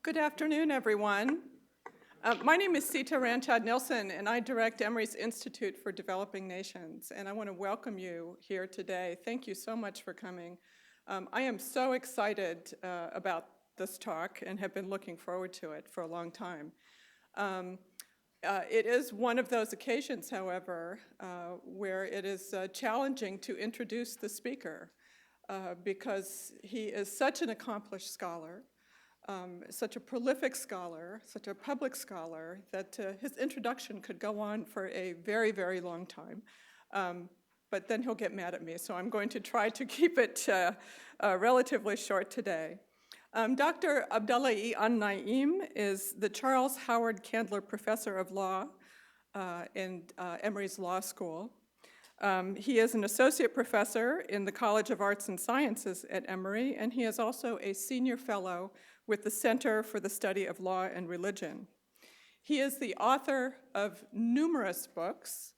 Good afternoon, everyone. My name is Sita Ranchad Nilsson, and I direct Emory's Institute for Developing Nations, and I want to welcome you here today. Thank you so much for coming. I am so excited about this talk and have been looking forward to it for a long time. It is one of those occasions, however, where it is challenging to introduce the speaker because he is such an accomplished scholar, such a prolific scholar, such a public scholar, that his introduction could go on for a very, very long time. But then he'll get mad at me, so I'm going to try to keep it relatively short today. Dr. Abdullahi An-Na'im is the Charles Howard Candler Professor of Law in Emory's Law School. He is an associate professor in the College of Arts and Sciences at Emory, and he is also a senior fellow with the Center for the Study of Law and Religion. He is the author of numerous books.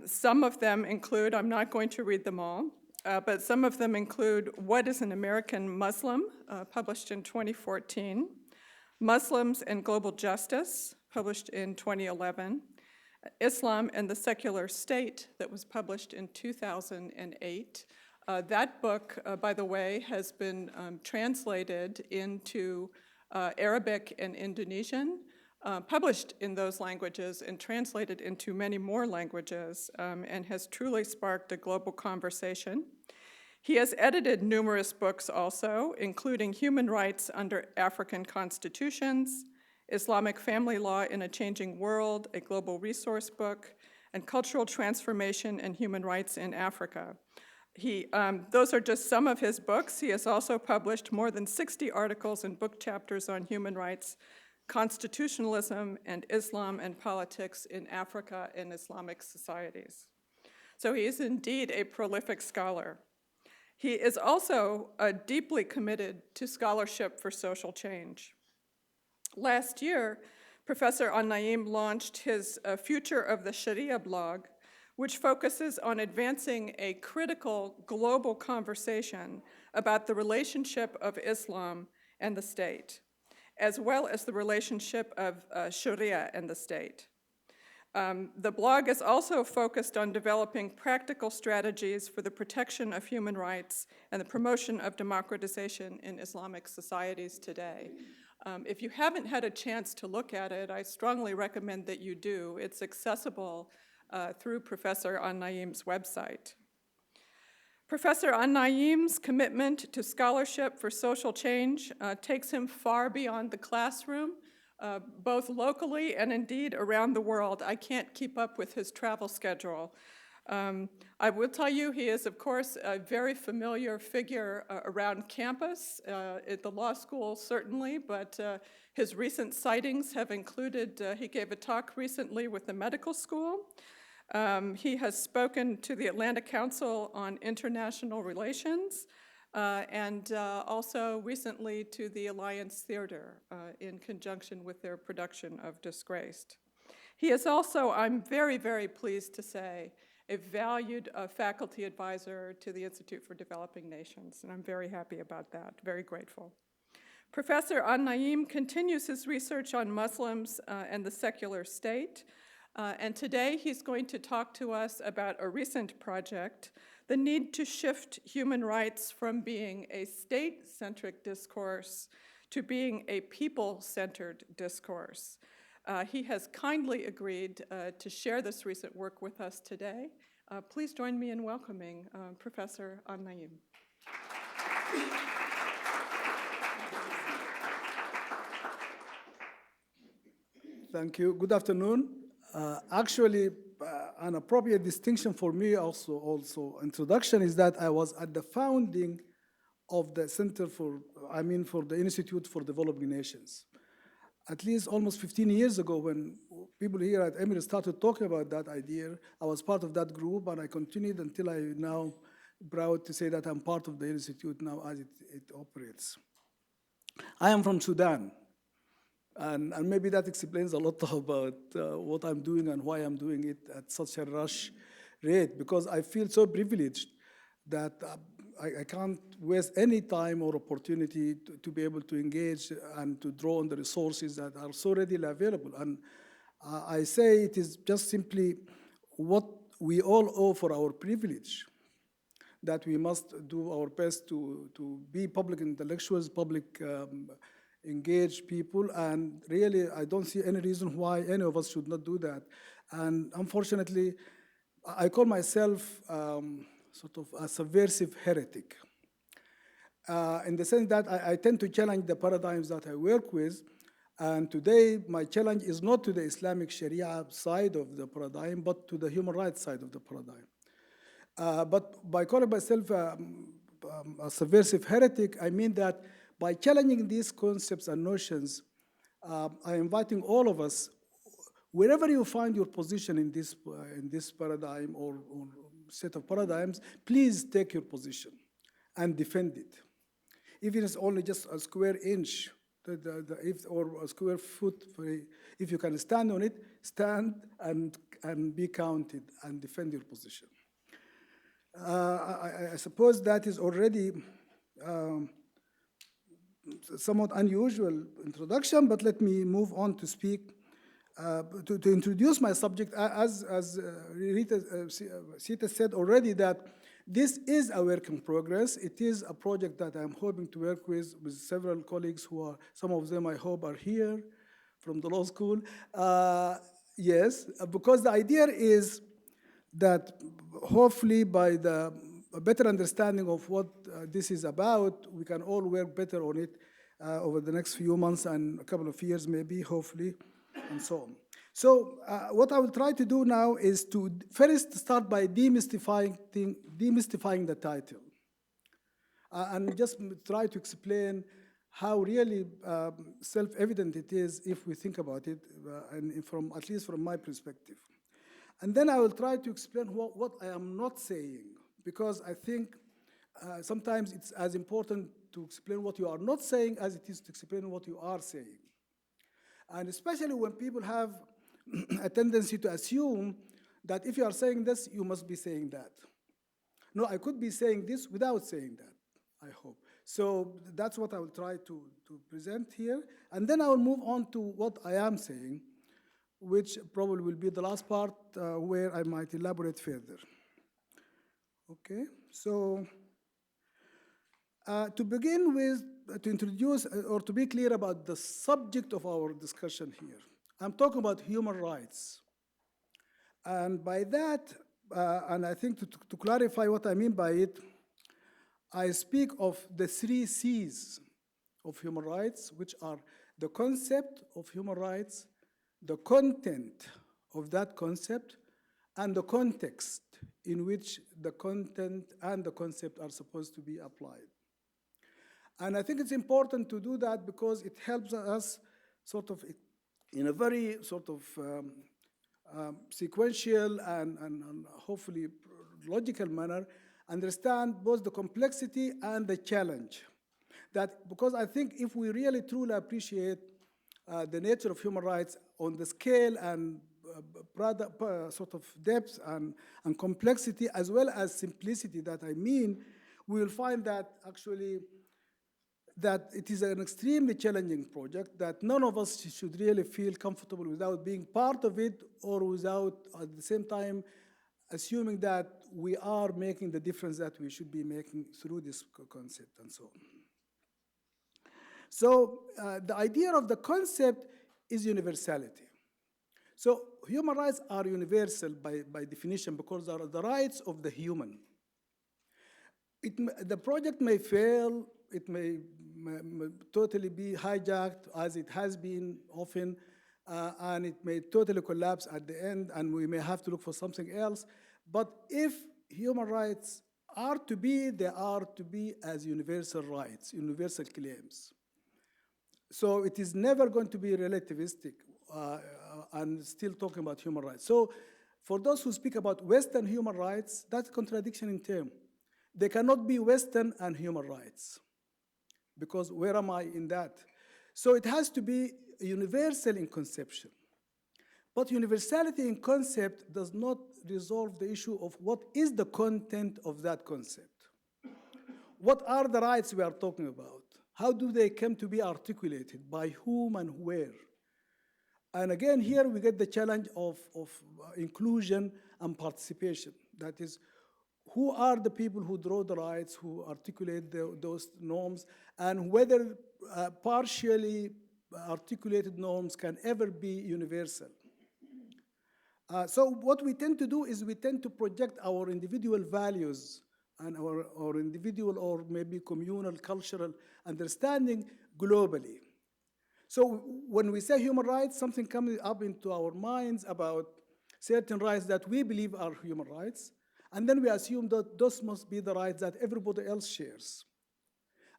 Some of them include, I'm not going to read them all, but some of them include What is an American Muslim, published in 2014, Muslims and Global Justice, published in 2011, Islam and the Secular State, that was published in 2008. That book, by the way, has been translated into Arabic and Indonesian, published in those languages and translated into many more languages, and has truly sparked a global conversation. He has edited numerous books also, including Human Rights Under African Constitutions, Islamic Family Law in a Changing World, a Global Resource Book, and Cultural Transformation and Human Rights in Africa. Those are just some of his books. He has also published more than 60 articles and book chapters on human rights, constitutionalism, and Islam and politics in Africa and Islamic societies. So he is indeed a prolific scholar. He is also deeply committed to scholarship for social change. Last year, Professor An-Na'im launched his Future of the Sharia blog, which focuses on advancing a critical global conversation about the relationship of Islam and the state, as well as the relationship of Sharia and the state. The blog is also focused on developing practical strategies for the protection of human rights and the promotion of democratization in Islamic societies today. If you haven't had a chance to look at it, I strongly recommend that you do. It's accessible through Professor An-Na'im's website. Professor An-Na'im's commitment to scholarship for social change takes him far beyond the classroom, both locally and indeed around the world. I can't keep up with his travel schedule. I will tell you he is, of course, a very familiar figure around campus, at the law school certainly, but his recent sightings have included, he gave a talk recently with the medical school. He has spoken to the Atlantic Council on International Relations, and also recently to the Alliance Theater in conjunction with their production of Disgraced. He is also, I'm very, very pleased to say, a valued faculty advisor to the Institute for Developing Nations, and I'm very happy about that, very grateful. Professor An-Na'im continues his research on Muslims and the secular state, and today he's going to talk to us about a recent project, the need to shift human rights from being a state-centric discourse to being a people-centered discourse. He has kindly agreed to share this recent work with us today. Please join me in welcoming Professor An-Na'im. Thank you. Good afternoon. Actually, an appropriate distinction for me also introduction is that I was at the founding of the Center for the Institute for Developing Nations. At least almost 15 years ago, when people here at Emory started talking about that idea, I was part of that group, and I continued until I now proud to say that I'm part of the institute now as it operates. I am from Sudan, and maybe that explains a lot about what I'm doing and why I'm doing it at such a rush rate, because I feel so privileged that I can't waste any time or opportunity to be able to engage and to draw on the resources that are so readily available. And I say it is just simply what we all owe for our privilege, that we must do our best to be public intellectuals, public engaged people, and really I don't see any reason why any of us should not do that. And unfortunately, I call myself sort of a subversive heretic, in the sense that I tend to challenge the paradigms that I work with. And today, my challenge is not to the Islamic Sharia side of the paradigm, but to the human rights side of the paradigm. But by calling myself a subversive heretic, I mean that by challenging these concepts and notions, I'm inviting all of us, wherever you find your position in this paradigm or set of paradigms, please take your position and defend it. Even if it's only just a square inch, or a square foot, if you can stand on it, stand and be counted and defend your position. I suppose that is already somewhat unusual introduction, but let me move on to speak, to introduce my subject. As Sita said already, that this is a work in progress. It is a project that I'm hoping to work with several colleagues who are, some of them I hope are here from the law school. Yes, because the idea is that hopefully by the better understanding of what this is about, we can all work better on it over the next few months and a couple of years maybe, hopefully, and so on. So what I will try to do now is to first start by demystifying the title, and just try to explain how really self-evident it is if we think about it, and at least from my perspective. And then I will try to explain what I am not saying, because I think sometimes it's as important to explain what you are not saying as it is to explain what you are saying. And especially when people have a tendency to assume that if you are saying this, you must be saying that. No, I could be saying this without saying that, I hope. So that's what I will try to present here. And then I will move on to what I am saying, which probably will be the last part where I might elaborate further. Okay, so to begin with, to introduce or to be clear about the subject of our discussion here, I'm talking about human rights. And by that, and I think to clarify what I mean by it, I speak of the 3 C's of human rights, which are the concept of human rights, the content of that concept, and the context in which the content and the concept are supposed to be applied. And I think it's important to do that because it helps us sort of, in a very sort of sequential and hopefully logical manner, understand both the complexity and the challenge. That, because I think if we really truly appreciate the nature of human rights on the scale and sort of depth and complexity, as well as simplicity that I mean, we will find that actually that it is an extremely challenging project, that none of us should really feel comfortable without being part of it, or without at the same time assuming that we are making the difference that we should be making through this concept and so on. So the idea of the concept is universality. So human rights are universal by definition because they are the rights of the human. The project may fail, it may totally be hijacked, as it has been often, and it may totally collapse at the end, and we may have to look for something else. But if human rights are to be, they are to be as universal rights, universal claims. So it is never going to be relativistic and still talking about human rights. So for those who speak about Western human rights, that's a contradiction in term. They cannot be Western and human rights, because where am I in that? So it has to be universal in conception. But universality in concept does not resolve the issue of what is the content of that concept. What are the rights we are talking about? How do they come to be articulated? By whom and where? And again, here we get the challenge of inclusion and participation. That is, who are the people who draw the rights, who articulate those norms, and whether partially articulated norms can ever be universal. So what we tend to do is we tend to project our individual values and our individual or maybe communal, cultural understanding globally. So when we say human rights, something comes up into our minds about certain rights that we believe are human rights, and then we assume that those must be the rights that everybody else shares.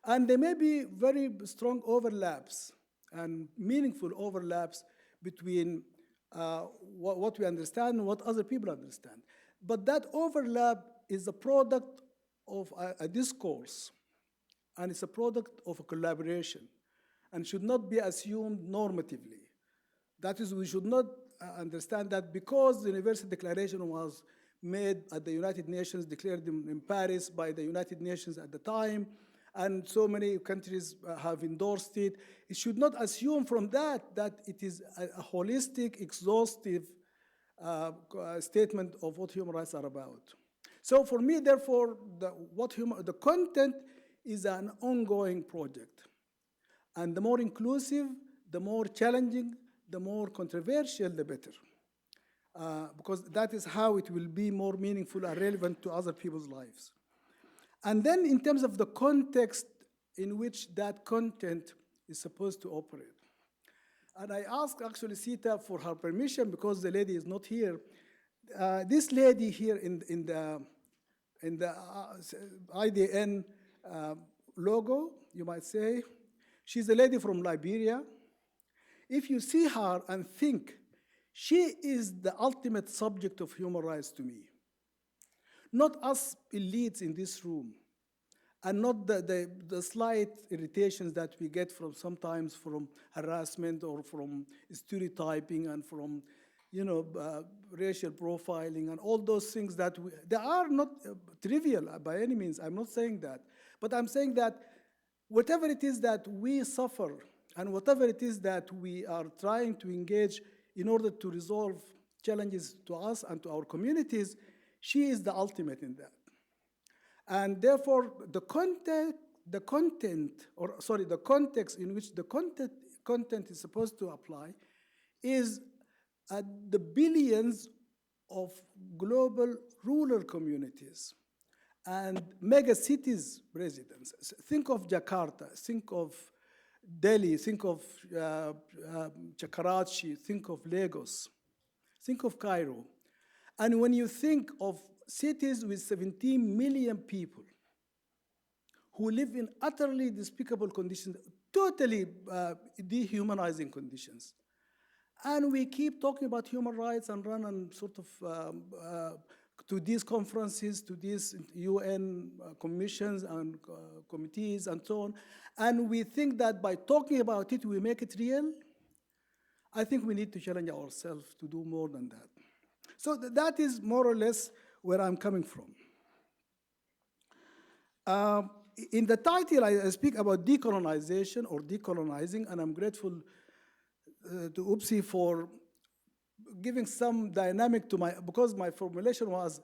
And there may be very strong overlaps and meaningful overlaps between what we understand and what other people understand. But that overlap is a product of a discourse, and it's a product of a collaboration, and should not be assumed normatively. That is, we should not understand that because the Universal Declaration was made at the United Nations, declared in Paris by the United Nations at the time, and so many countries have endorsed it, it should not assume from that it is a holistic, exhaustive statement of what human rights are about. So for me, therefore, the content is an ongoing project. And the more inclusive, the more challenging, the more controversial, the better. Because that is how it will be more meaningful and relevant to other people's lives. And then in terms of the context in which that content is supposed to operate. And I asked actually Sita for her permission because the lady is not here. This lady here in the IDN logo, you might say, she's a lady from Liberia. If you see her and think, she is the ultimate subject of human rights to me. Not us elites in this room, and not the slight irritations that we get from sometimes from harassment or from stereotyping and from racial profiling and all those things that they are not trivial by any means. I'm not saying that. But I'm saying that whatever it is that we suffer and whatever it is that we are trying to engage in order to resolve challenges to us and to our communities, she is the ultimate in that. And therefore, the context in which the content is supposed to apply is the billions of global rural communities and mega cities residents. Think of Jakarta, think of Delhi, think of Karachi, think of Lagos, think of Cairo. And when you think of cities with 17 million people who live in utterly despicable conditions, totally dehumanizing conditions, and we keep talking about human rights and run and sort of to these conferences, to these UN commissions and committees and so on, and we think that by talking about it, we make it real. I think we need to challenge ourselves to do more than that. So that is more or less where I'm coming from. In the title, I speak about decolonization or decolonizing, and I'm grateful to UPSI for giving some dynamic to because my formulation was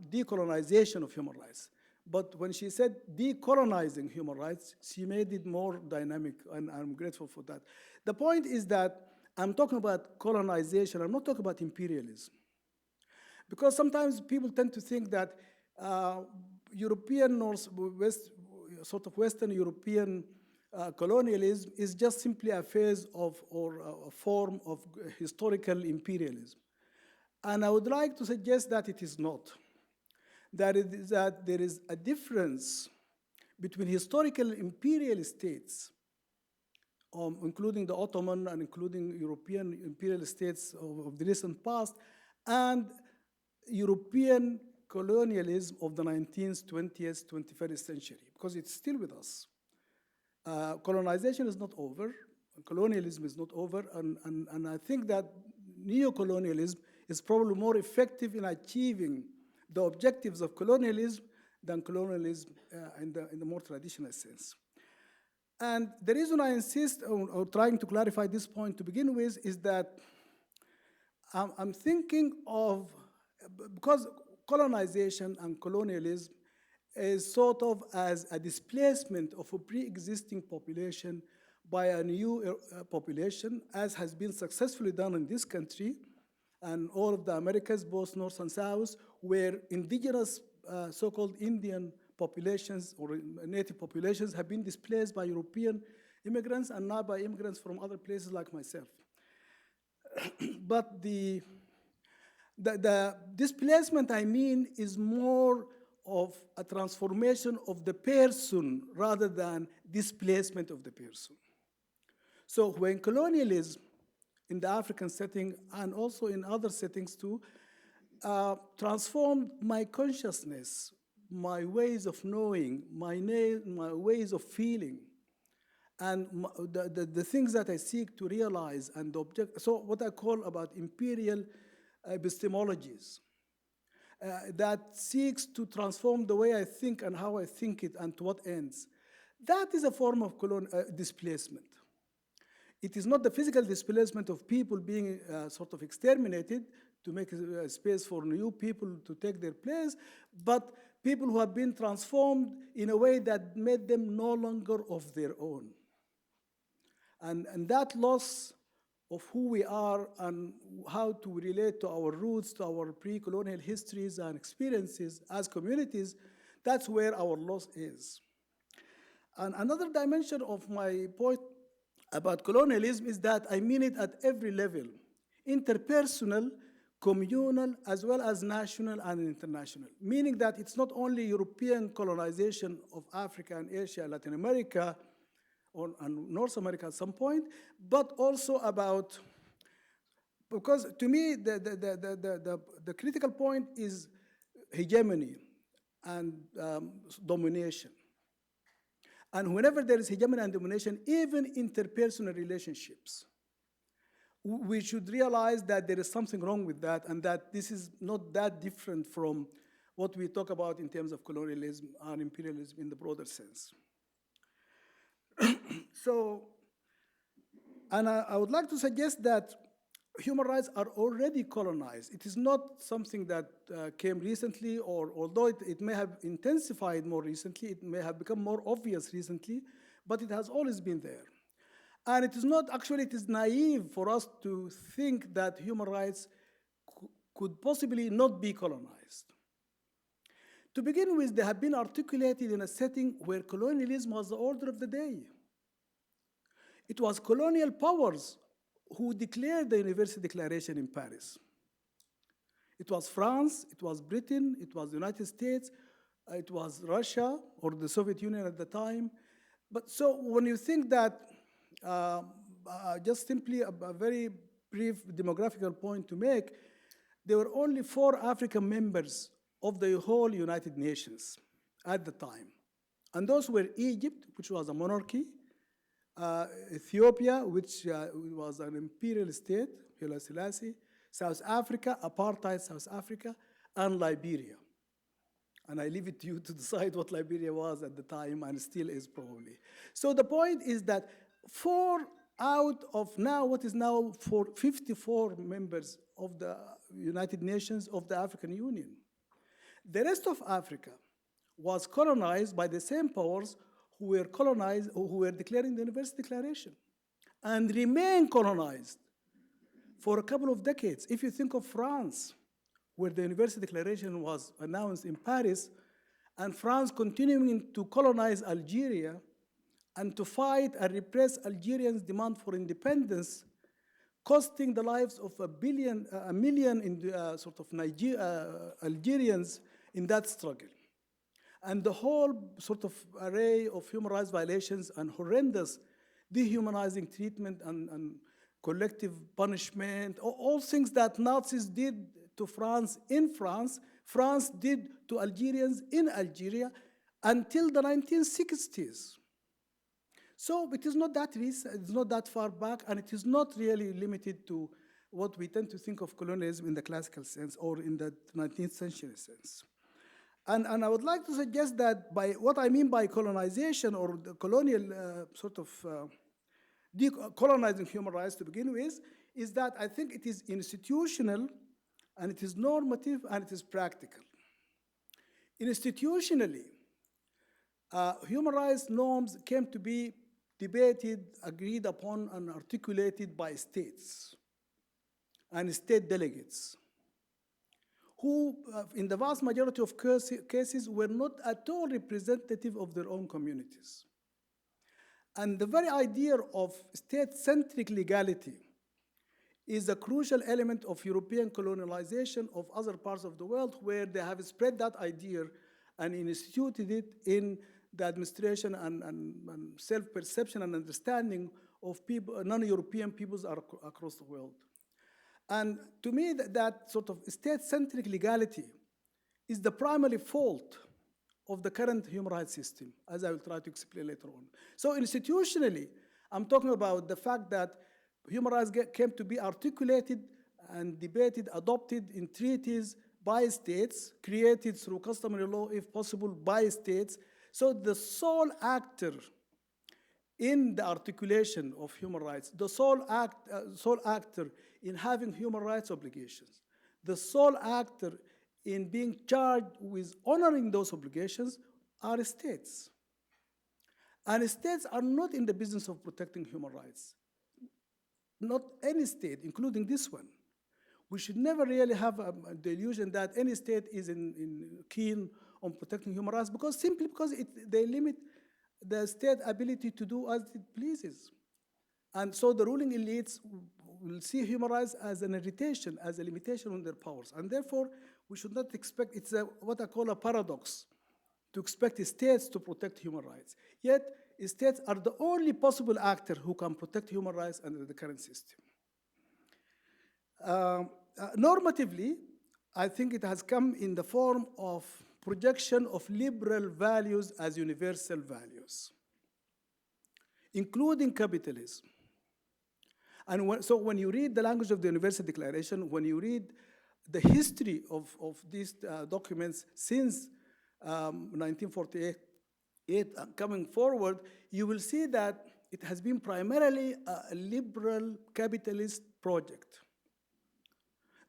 decolonization of human rights. But when she said decolonizing human rights, she made it more dynamic, and I'm grateful for that. The point is that I'm talking about colonization, I'm not talking about imperialism. Because sometimes people tend to think that European or Western European colonialism is just simply a phase of or a form of historical imperialism. And I would like to suggest that it is not. That there is a difference between historical imperial states, including the Ottoman and including European imperial states of the recent past, and European colonialism of the 19th, 20th, 21st century, because it's still with us. Colonization is not over, colonialism is not over, and I think that neocolonialism is probably more effective in achieving the objectives of colonialism than colonialism in the more traditional sense. And the reason I insist on trying to clarify this point to begin with is that I'm thinking of, because colonization and colonialism is sort of as a displacement of a pre-existing population by a new population, as has been successfully done in this country, and all of the Americas, both North and South, where indigenous so-called Indian populations or native populations have been displaced by European immigrants and not by immigrants from other places like myself. But the displacement, I mean, is more of a transformation of the person rather than displacement of the person. So when colonialism in the African setting and also in other settings too, transformed my consciousness, my ways of knowing, my ways of feeling, and the things that I seek to realize and object. So what I call about imperial epistemologies that seeks to transform the way I think and how I think it and to what ends. That is a form of displacement. It is not the physical displacement of people being sort of exterminated to make a space for new people to take their place, but people who have been transformed in a way that made them no longer of their own. And that loss of who we are and how to relate to our roots, to our pre-colonial histories and experiences as communities, that's where our loss is. And another dimension of my point about colonialism is that I mean it at every level, interpersonal, communal, as well as national and international, meaning that it's not only European colonization of Africa and Asia, Latin America, and North America at some point, but also about, because to me, the critical point is hegemony and domination. And whenever there is hegemony and domination, even interpersonal relationships, we should realize that there is something wrong with that and that this is not that different from what we talk about in terms of colonialism and imperialism in the broader sense. So, and I would like to suggest that human rights are already colonized. It is not something that came recently, or although it may have intensified more recently, it may have become more obvious recently, but it has always been there. And it is not, actually, it is naive for us to think that human rights could possibly not be colonized. To begin with, they have been articulated in a setting where colonialism was the order of the day. It was colonial powers who declared the Universal Declaration in Paris. It was France, it was Britain, it was the United States, it was Russia, or the Soviet Union at the time. But so when you think that, just simply a very brief demographical point to make, there were only 4 African members of the whole United Nations at the time. And those were Egypt, which was a monarchy, Ethiopia, which was an imperial state, Haile Selassie, South Africa, apartheid South Africa, and Liberia. And I leave it to you to decide what Liberia was at the time and still is probably. So the point is that 4 out of now, what is now 54 members of the United Nations of the African Union. The rest of Africa was colonized by the same powers who were colonized, or who were declaring the Universal Declaration, and remain colonized for a couple of decades. If you think of France, where the Universal Declaration was announced in Paris, and France continuing to colonize Algeria and to fight and repress Algerians' demand for independence, costing the lives of a million Algerians in that struggle. And the whole sort of array of human rights violations and horrendous dehumanizing treatment and collective punishment, all things that Nazis did to France in France, France did to Algerians in Algeria until the 1960s. So it is not that recent, it's not that far back, and it is not really limited to what we tend to think of colonialism in the classical sense or in the 19th century sense. And I would like to suggest that by what I mean by colonization or the colonial decolonizing human rights to begin with, is that I think it is institutional, and it is normative, and it is practical. Institutionally, human rights norms came to be debated, agreed upon, and articulated by states and state delegates, who, in the vast majority of cases, were not at all representative of their own communities. And the very idea of state-centric legality is a crucial element of European colonization of other parts of the world, where they have spread that idea and instituted it in the administration and self-perception and understanding of people, non-European peoples across the world. And to me, that sort of state-centric legality is the primary fault of the current human rights system, as I will try to explain later on. So institutionally, I'm talking about the fact that human rights came to be articulated and debated, adopted in treaties by states, created through customary law, if possible, by states. So the sole actor in the articulation of human rights, the sole actor in having human rights obligations, the sole actor in being charged with honoring those obligations are states. And states are not in the business of protecting human rights. Not any state, including this one. We should never really have the illusion that any state is keen on protecting human rights, simply because they limit the state ability to do as it pleases. And so the ruling elites will see human rights as an irritation, as a limitation on their powers. And therefore, we should not expect, it's what I call a paradox, to expect states to protect human rights. Yet, states are the only possible actor who can protect human rights under the current system. Normatively, I think it has come in the form of projection of liberal values as universal values, including capitalism. And so when you read the language of the Universal Declaration, when you read the history of these documents since 1948 coming forward, you will see that it has been primarily a liberal capitalist project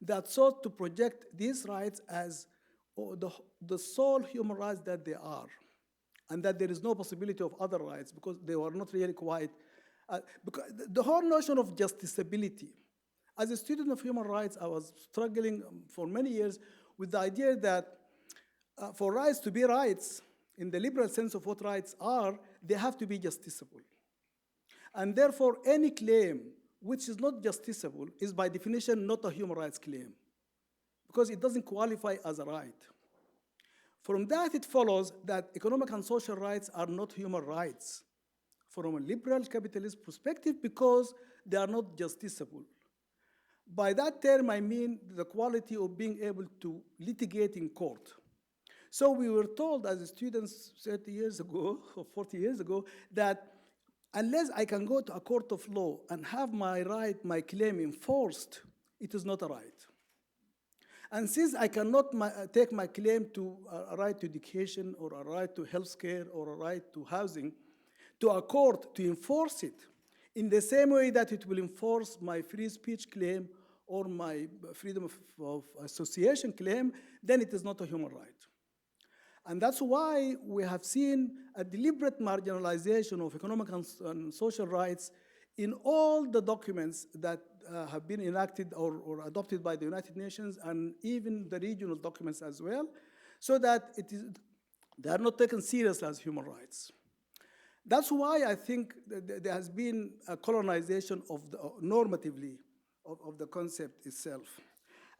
that sought to project these rights as the sole human rights that they are, and that there is no possibility of other rights because they were not really quite. Because the whole notion of justiciability. As a student of human rights, I was struggling for many years with the idea that for rights to be rights, in the liberal sense of what rights are, they have to be justiciable. And therefore, any claim which is not justiciable is by definition not a human rights claim, because it doesn't qualify as a right. From that, it follows that economic and social rights are not human rights from a liberal capitalist perspective because they are not justiciable. By that term, I mean the quality of being able to litigate in court. So we were told as students 30 years ago, or 40 years ago, that unless I can go to a court of law and have my right, my claim enforced, it is not a right. And since I cannot take my claim to a right to education or a right to health care or a right to housing to a court to enforce it, in the same way that it will enforce my free speech claim or my freedom of association claim, then it is not a human right. And that's why we have seen a deliberate marginalization of economic and social rights in all the documents that have been enacted or adopted by the United Nations and even the regional documents as well, so that they are not taken seriously as human rights. That's why I think there has been a colonization normatively of the concept itself.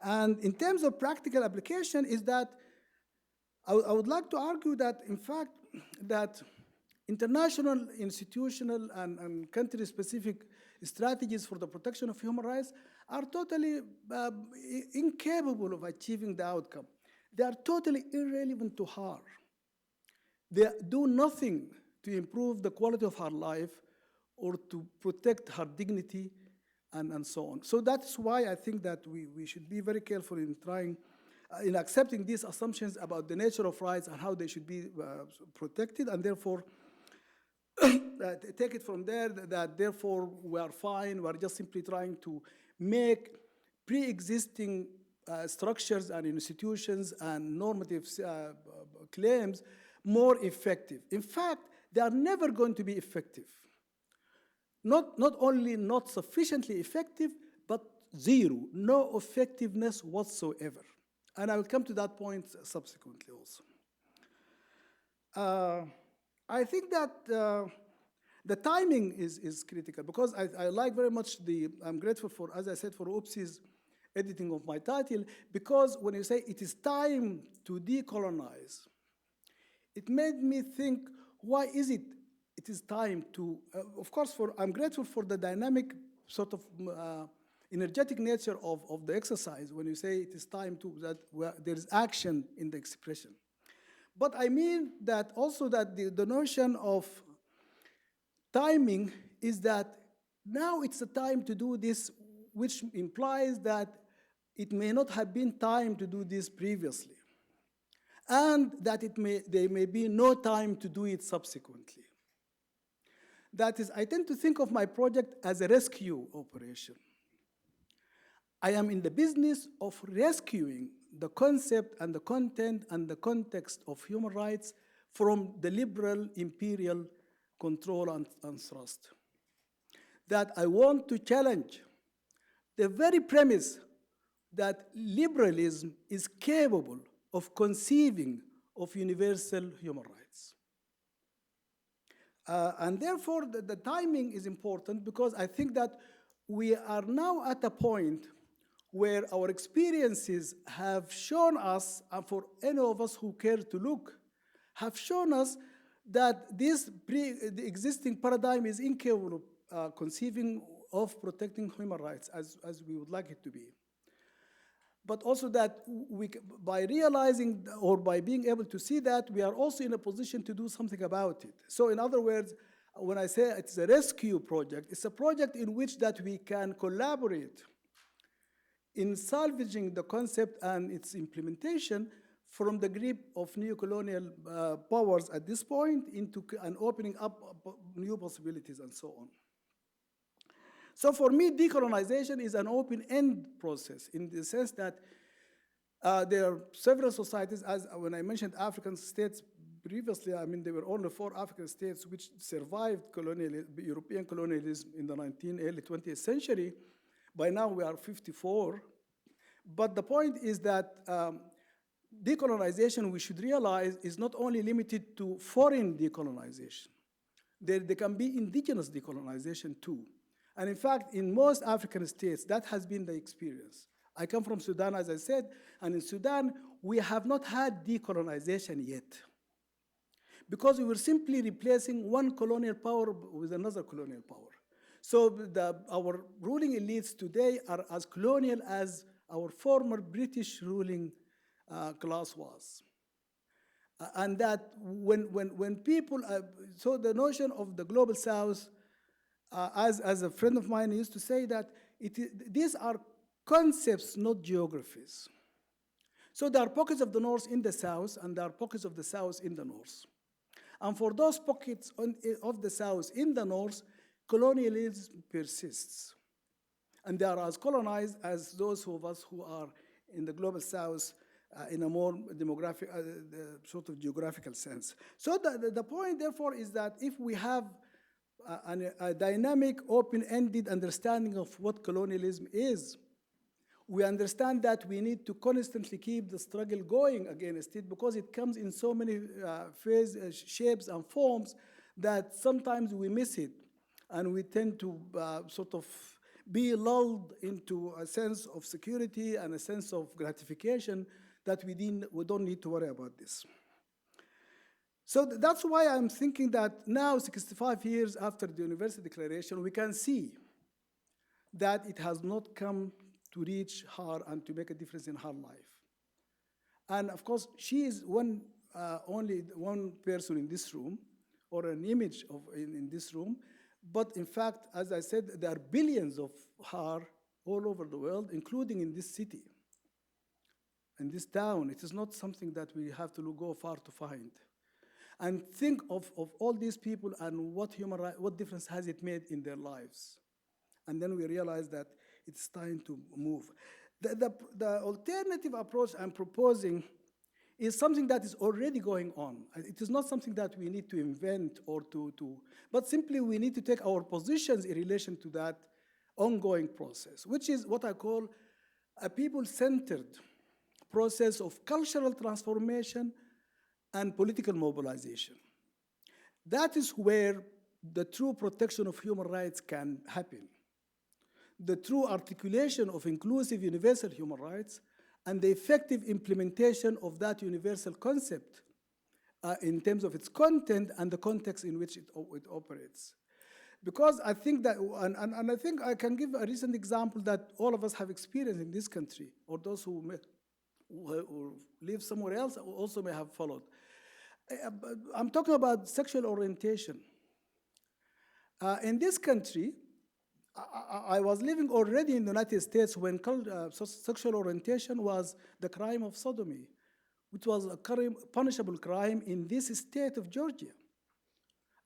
And in terms of practical application is that I would like to argue that, in fact, that international, institutional, and country-specific strategies for the protection of human rights are totally incapable of achieving the outcome. They are totally irrelevant to her. They do nothing to improve the quality of her life or to protect her dignity and so on. So that's why I think that we should be very careful in trying in accepting these assumptions about the nature of rights and how they should be protected, and therefore take it from there that therefore we are fine, we are just simply trying to make pre-existing structures and institutions and normative claims more effective. In fact, they are never going to be effective. Not only not sufficiently effective, but zero, no effectiveness whatsoever. And I will come to that point subsequently also. I think that the timing is critical because I like very much I'm grateful for, as I said, for Oopsie's editing of my title, because when you say it is time to decolonize, it made me think, why is it is time to, of course, I'm grateful for the dynamic sort of energetic nature of the exercise when you say it is time to, that there is action in the expression. But I mean that also that the notion of timing is that now it's the time to do this, which implies that it may not have been time to do this previously, and that there may be no time to do it subsequently. That is, I tend to think of my project as a rescue operation. I am in the business of rescuing the concept and the content and the context of human rights from the liberal imperial control and thrust. That I want to challenge the very premise that liberalism is capable of conceiving of universal human rights. And therefore, the timing is important because I think that we are now at a point where our experiences have shown us, and for any of us who care to look, have shown us that the existing paradigm is incapable of conceiving of protecting human rights as we would like it to be. But also that by realizing or by being able to see that, we are also in a position to do something about it. So in other words, when I say it's a rescue project, it's a project in which that we can collaborate in salvaging the concept and its implementation from the grip of neocolonial powers at this point into and opening up new possibilities and so on. So for me, decolonization is an open-end process in the sense that there are several societies, as when I mentioned African states previously, I mean, there were only 4 African states which survived European colonialism in the early 20th century. By now we are 54. But the point is that decolonization, we should realize, is not only limited to foreign decolonization. There can be indigenous decolonization too. And in fact, in most African states, that has been the experience. I come from Sudan, as I said, and in Sudan, we have not had decolonization yet, because we were simply replacing one colonial power with another colonial power. So our ruling elites today are as colonial as our former British ruling class was. And that when people, so the notion of the global South, as a friend of mine used to say, that these are concepts, not geographies. So there are pockets of the North in the South, and there are pockets of the South in the North. And for those pockets of the South in the North, colonialism persists. And they are as colonized as those of us who are in the global South in a more demographic, sort of geographical sense. So the point, therefore, is that if we have a dynamic, open-ended understanding of what colonialism is, we understand that we need to constantly keep the struggle going against it, because it comes in so many shapes and forms that sometimes we miss it, and we tend to sort of be lulled into a sense of security and a sense of gratification that we don't need to worry about this. So that's why I'm thinking that now, 65 years after the Universal Declaration, we can see that it has not come to reach her and to make a difference in her life. And of course, she is only one person in this room, or an image in this room. But in fact, as I said, there are billions of her all over the world, including in this city. in this town. It is not something that we have to go far to find. And think of all these people and what difference has it made in their lives. And then we realize that it's time to move. The alternative approach I'm proposing is something that is already going on. It is not something that we need to invent or but simply we need to take our positions in relation to that ongoing process, which is what I call a people-centered process of cultural transformation and political mobilization. That is where the true protection of human rights can happen. The true articulation of inclusive universal human rights and the effective implementation of that universal concept in terms of its content and the context in which it operates. Because I think that, and I think I can give a recent example that all of us have experienced in this country, or those who live somewhere else also may have followed. I'm talking about sexual orientation. In this country, I was living already in the United States when sexual orientation was the crime of sodomy, which was a punishable crime in this state of Georgia.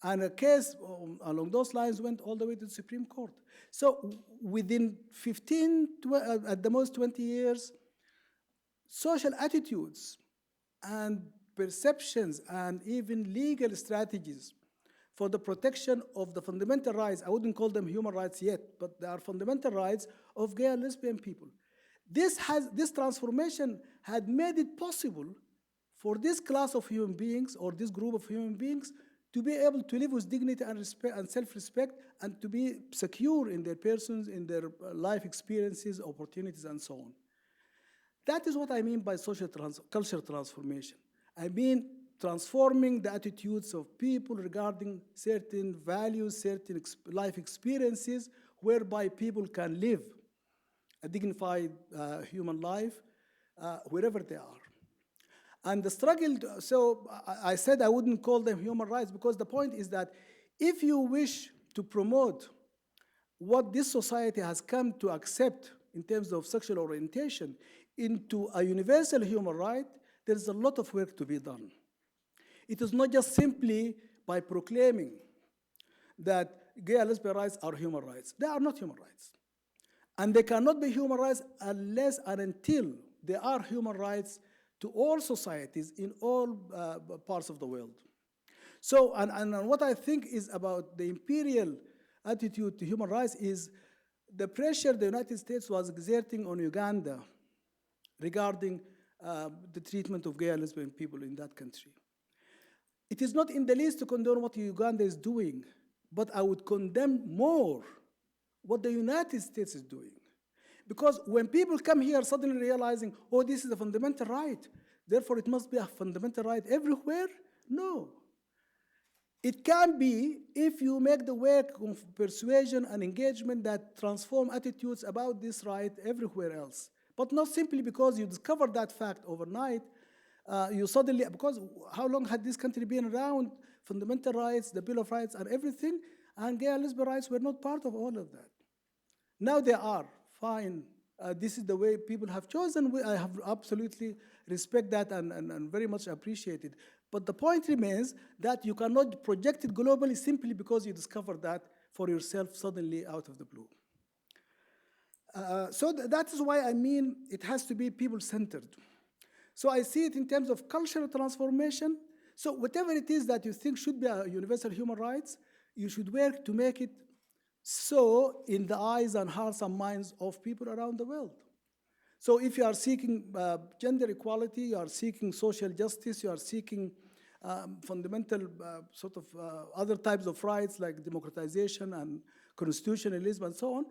And a case along those lines went all the way to the Supreme Court. So within 15, at the most 20 years, social attitudes and perceptions and even legal strategies for the protection of the fundamental rights, I wouldn't call them human rights yet, but they are fundamental rights of gay and lesbian people. This transformation had made it possible for this class of human beings or this group of human beings to be able to live with dignity and respect and self-respect and to be secure in their persons, in their life experiences, opportunities, and so on. That is what I mean by cultural transformation. I mean transforming the attitudes of people regarding certain values, certain life experiences, whereby people can live a dignified human life wherever they are. And the struggle, so I said I wouldn't call them human rights because the point is that if you wish to promote what this society has come to accept in terms of sexual orientation into a universal human right, there's a lot of work to be done. It is not just simply by proclaiming that gay and lesbian rights are human rights. They are not human rights. And they cannot be human rights unless and until they are human rights to all societies in all parts of the world. So, and what I think is about the imperial attitude to human rights is the pressure the United States was exerting on Uganda regarding the treatment of gay and lesbian people in that country. It is not in the least to condone what Uganda is doing, but I would condemn more what the United States is doing. Because when people come here suddenly realizing, oh, this is a fundamental right, therefore it must be a fundamental right everywhere, no. It can be if you make the work of persuasion and engagement that transform attitudes about this right everywhere else. But not simply because you discover that fact overnight, you suddenly, because how long had this country been around? Fundamental rights, the Bill of Rights and everything, and gay and lesbian rights were not part of all of that. Now they are, fine. This is the way people have chosen. I have absolutely respect that and very much appreciate it. But the point remains that you cannot project it globally simply because you discover that for yourself suddenly out of the blue. So that is why I mean it has to be people-centered. So I see it in terms of cultural transformation. So whatever it is that you think should be a universal human rights, you should work to make it so in the eyes and hearts and minds of people around the world. So if you are seeking gender equality, you are seeking social justice, you are seeking fundamental other types of rights like democratization and constitutionalism and so on,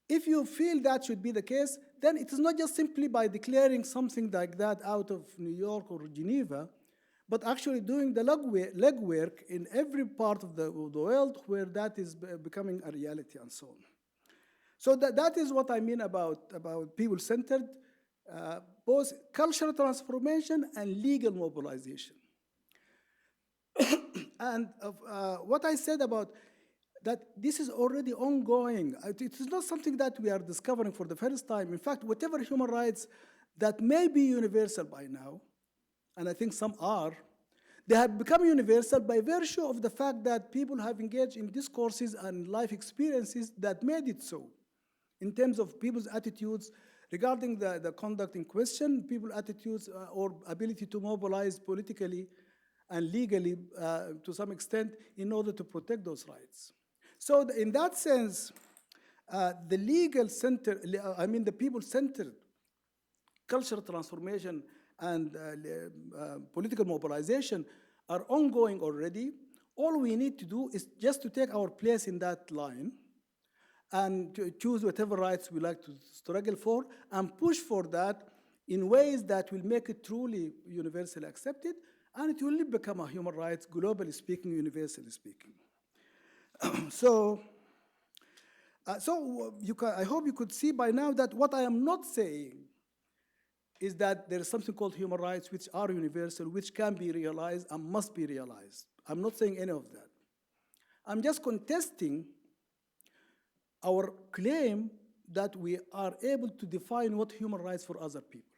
if you feel that should be the case, then it is not just simply by declaring something like that out of New York or Geneva, but actually doing the legwork in every part of the world where that is becoming a reality and so on. So that is what I mean about people-centered, both cultural transformation and legal mobilization. And what I said about that this is already ongoing. It is not something that we are discovering for the first time. In fact, whatever human rights that may be universal by now, and I think some are. They have become universal by virtue of the fact that people have engaged in discourses and life experiences that made it so. In terms of people's attitudes regarding the conduct in question, people's attitudes or ability to mobilize politically and legally to some extent in order to protect those rights. So in that sense, the the people-centered cultural transformation and political mobilization are ongoing already. All we need to do is just to take our place in that line and to choose whatever rights we like to struggle for and push for that in ways that will make it truly universally accepted, and it will become a human rights, globally speaking, universally speaking. I hope you could see by now that what I am not saying is that there is something called human rights which are universal, which can be realized and must be realized. I'm not saying any of that. I'm just contesting our claim that we are able to define what human rights for other people.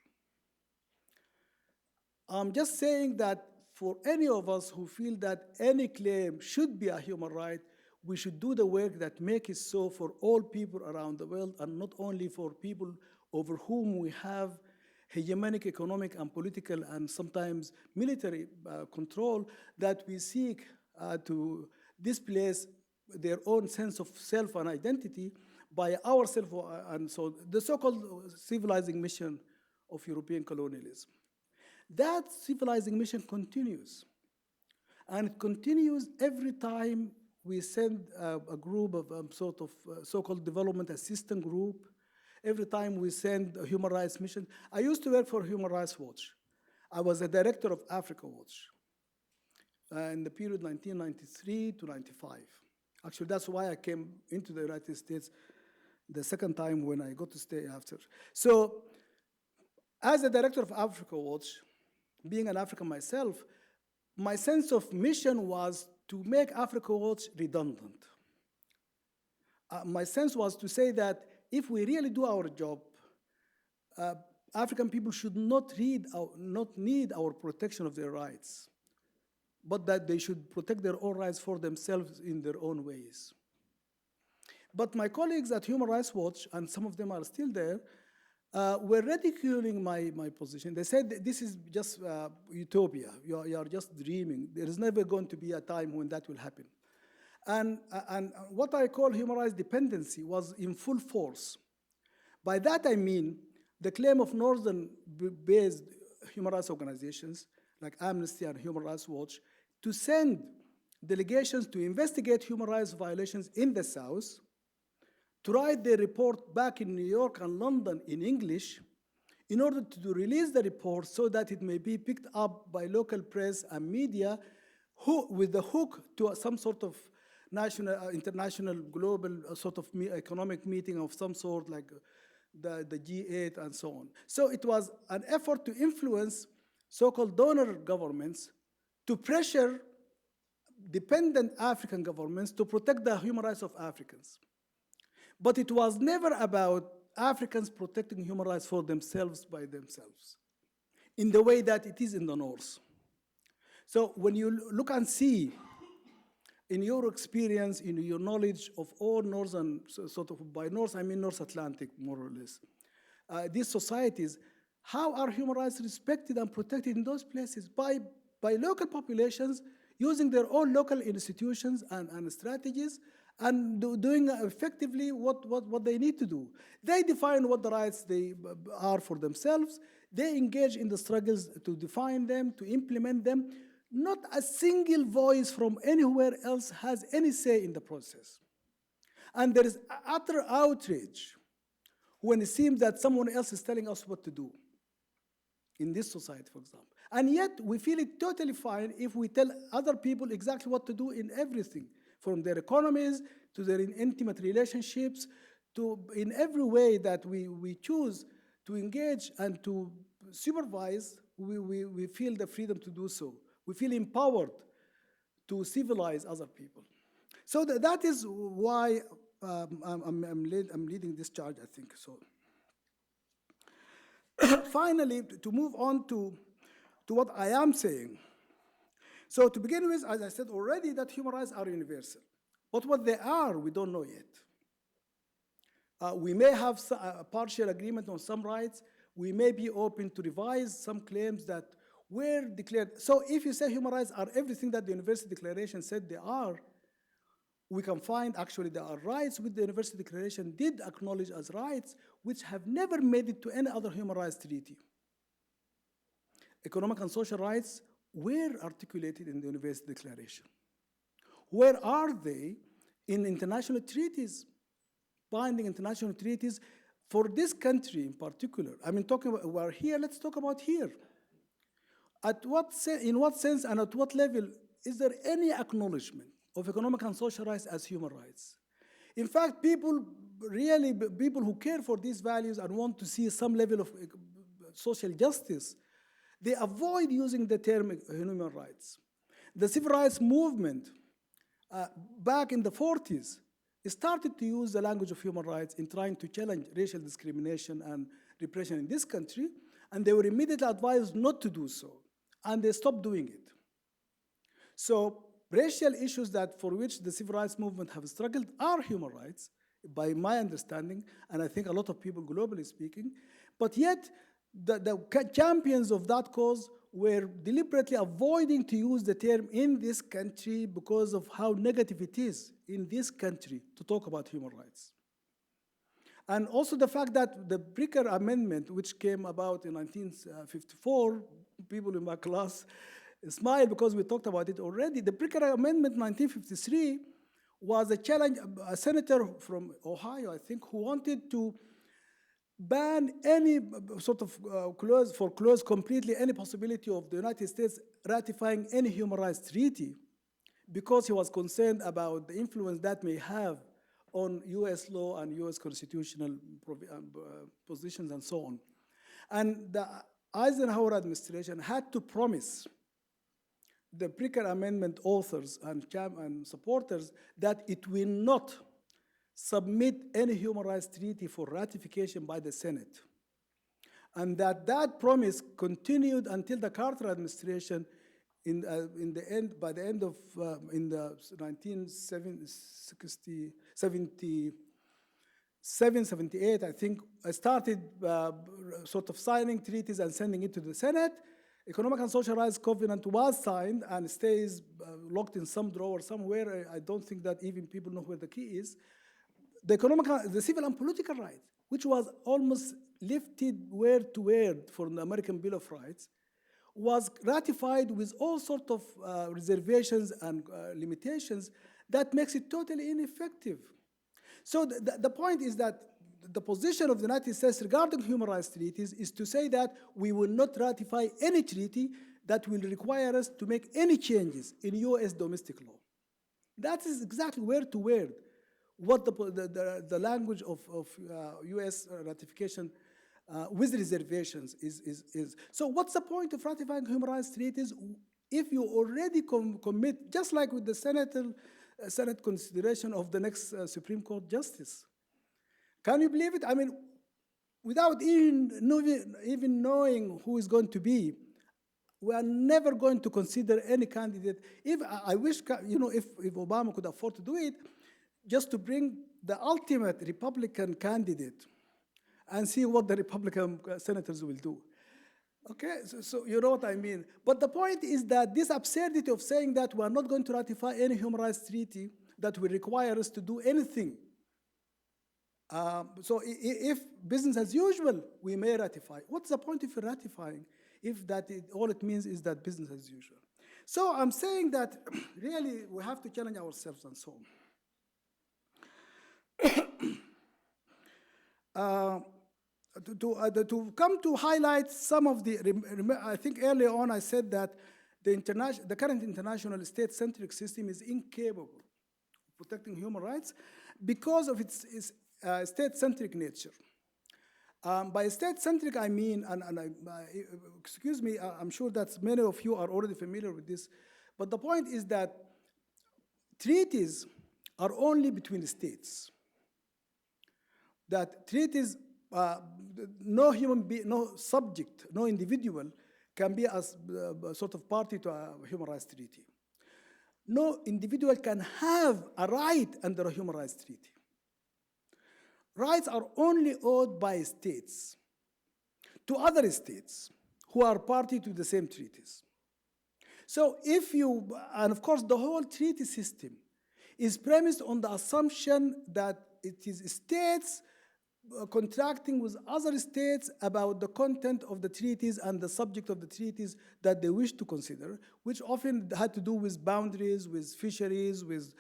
I'm just saying that for any of us who feel that any claim should be a human right, we should do the work that makes it so for all people around the world, and not only for people over whom we have hegemonic economic and political and sometimes military control, that we seek to displace their own sense of self and identity by ourselves. And so the so-called civilizing mission of European colonialism. That civilizing mission continues. And it continues every time we send a group of so-called development assistant group, every time we send a human rights mission. I used to work for Human Rights Watch. I was a director of Africa Watch in the period 1993 to 95. Actually, that's why I came into the United States the second time when I got to stay after. So, as a director of Africa Watch, being an African myself, my sense of mission was to make Africa Watch redundant. My sense was to say that if we really do our job, African people should not need our protection of their rights, but that they should protect their own rights for themselves in their own ways. But my colleagues at Human Rights Watch, and some of them are still there, were ridiculing my position. They said, this is just utopia. You are just dreaming. There is never going to be a time when that will happen. And what I call human rights dependency was in full force. By that I mean the claim of northern-based human rights organizations like Amnesty and Human Rights Watch to send delegations to investigate human rights violations in the South, to write their report back in New York and London in English, in order to release the report so that it may be picked up by local press and media with the hook to some sort of national, international, global sort of economic meeting of some sort, like the G8 and so on. So it was an effort to influence so-called donor governments to pressure dependent African governments to protect the human rights of Africans. But it was never about Africans protecting human rights for themselves by themselves, in the way that it is in the North. So when you look and see, in your experience, in your knowledge of all northern, by North, I mean North Atlantic, more or less, these societies, how are human rights respected and protected in those places? By local populations using their own local institutions and strategies, and doing effectively what they need to do. They define what the rights they are for themselves. They engage in the struggles to define them, to implement them. Not a single voice from anywhere else has any say in the process. And there is utter outrage when it seems that someone else is telling us what to do in this society, for example. And yet, we feel it totally fine if we tell other people exactly what to do in everything, from their economies to their intimate relationships, to in every way that we choose to engage and to supervise, we feel the freedom to do so. We feel empowered to civilize other people. So that is why I'm leading this charge, I think. So, Finally, to move on to what I am saying. So to begin with, as I said already, that human rights are universal. But what they are, we don't know yet. We may have a partial agreement on some rights. We may be open to revise some claims that were declared. So if you say human rights are everything that the Universal Declaration said they are, we can find actually there are rights which the Universal Declaration did acknowledge as rights, which have never made it to any other human rights treaty. Economic and social rights were articulated in the Universal Declaration. Where are they in international treaties, binding international treaties for this country in particular? I mean, talking about, we're here, let's talk about here. In what sense and at what level is there any acknowledgement of economic and social rights as human rights? In fact, people who care for these values and want to see some level of social justice, they avoid using the term human rights. The civil rights movement back in the 40s started to use the language of human rights in trying to challenge racial discrimination and repression in this country, and they were immediately advised not to do so, and they stopped doing it. So racial issues for which the civil rights movement have struggled are human rights, by my understanding, and I think a lot of people globally speaking, but yet the champions of that cause were deliberately avoiding to use the term in this country because of how negative it is in this country to talk about human rights. And also the fact that the Bricker Amendment, which came about in 1954, people in my class smile because we talked about it already. The Bricker Amendment 1953 was a challenge, a senator from Ohio, I think, who wanted to ban any sort of foreclose completely any possibility of the United States ratifying any human rights treaty because he was concerned about the influence that may have on US law and US constitutional positions and so on. And the Eisenhower administration had to promise the Bricker Amendment authors and supporters that it will not submit any human rights treaty for ratification by the Senate. And that promise continued until the Carter administration in the 1977, 78, I think, I started sort of signing treaties and sending it to the Senate. Economic and Social Rights Covenant was signed and stays locked in some drawer somewhere. I don't think that even people know where the key is. The civil and political rights, which was almost lifted word to word from the American Bill of Rights, was ratified with all sorts of reservations and limitations that makes it totally ineffective. So the point is that the position of the United States regarding human rights treaties is to say that we will not ratify any treaty that will require us to make any changes in US domestic law. That is exactly word to word what the language of US ratification with reservations is. So what's the point of ratifying human rights treaties if you already commit, just like with the Senate consideration of the next Supreme Court justice? Can you believe it? I mean, without even knowing who is going to be, we are never going to consider any candidate. I wish, if Obama could afford to do it, just to bring the ultimate Republican candidate and see what the Republican senators will do. Okay, so you know what I mean. But the point is that this absurdity of saying that we are not going to ratify any human rights treaty that will require us to do anything. So if business as usual, we may ratify. What's the point of ratifying if all it means is that business as usual? So I'm saying that really we have to challenge ourselves and so on. To come to highlight some of I think earlier on I said that the current international state-centric system is incapable of protecting human rights because of its state-centric nature. By state-centric I mean, excuse me, I'm sure that many of you are already familiar with this, but the point is that treaties are only between the states. That treaties no human being, no subject, no individual can be a sort of party to a human rights treaty. No individual can have a right under a human rights treaty. Rights are only owed by states to other states who are party to the same treaties. So if you, and of course the whole treaty system is premised on the assumption that it is states contracting with other states about the content of the treaties and the subject of the treaties that they wish to consider, which often had to do with boundaries, with fisheries, with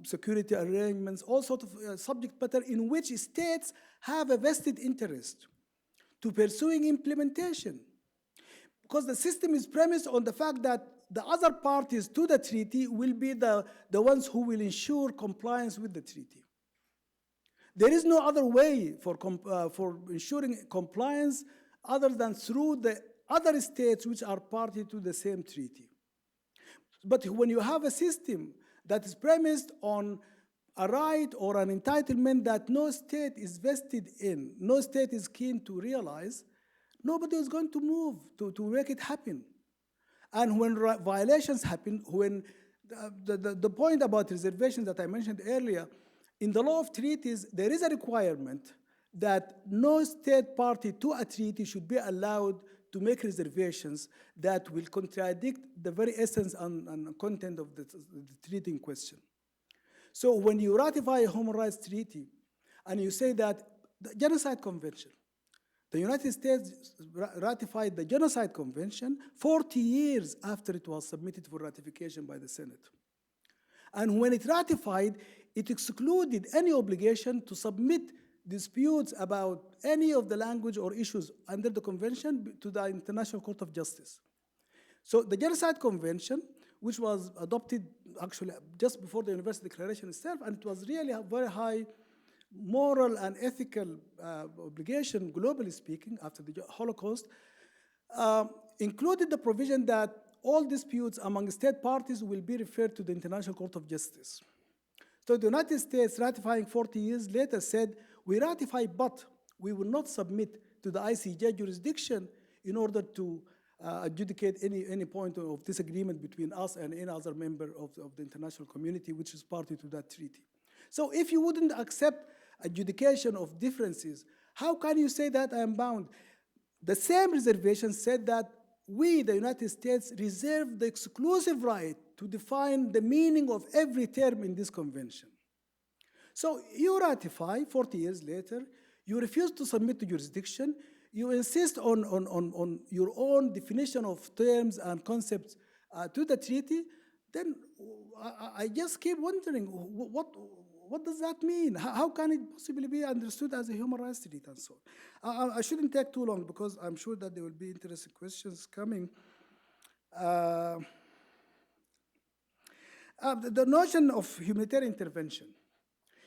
security arrangements, all sorts of subject matter in which states have a vested interest to pursuing implementation. Because the system is premised on the fact that the other parties to the treaty will be the ones who will ensure compliance with the treaty. There is no other way for ensuring compliance other than through the other states which are party to the same treaty. But when you have a system that is premised on a right or an entitlement that no state is vested in, no state is keen to realize, nobody is going to move to make it happen. And when violations happen, when the point about reservations that I mentioned earlier, in the law of treaties, there is a requirement that no state party to a treaty should be allowed to make reservations that will contradict the very essence and content of the treaty in question. So when you ratify a human rights treaty and you say that the Genocide Convention, the United States ratified the Genocide Convention 40 years after it was submitted for ratification by the Senate. And when it ratified, it excluded any obligation to submit disputes about any of the language or issues under the convention to the International Court of Justice. So the Genocide Convention, which was adopted actually just before the Universal Declaration itself, and it was really a very high moral and ethical obligation, globally speaking, after the Holocaust, included the provision that all disputes among state parties will be referred to the International Court of Justice. So the United States, ratifying 40 years later, said, we ratify, but we will not submit to the ICJ jurisdiction in order to adjudicate any point of disagreement between us and any other member of the international community which is party to that treaty. So if you wouldn't accept adjudication of differences, how can you say that I am bound? The same reservation said that we, the United States, reserve the exclusive right to define the meaning of every term in this convention. So you ratify 40 years later, you refuse to submit to jurisdiction, you insist on your own definition of terms and concepts to the treaty, then I just keep wondering, what does that mean? How can it possibly be understood as a human rights treaty and so on? I shouldn't take too long because I'm sure that there will be interesting questions coming. The notion of humanitarian intervention,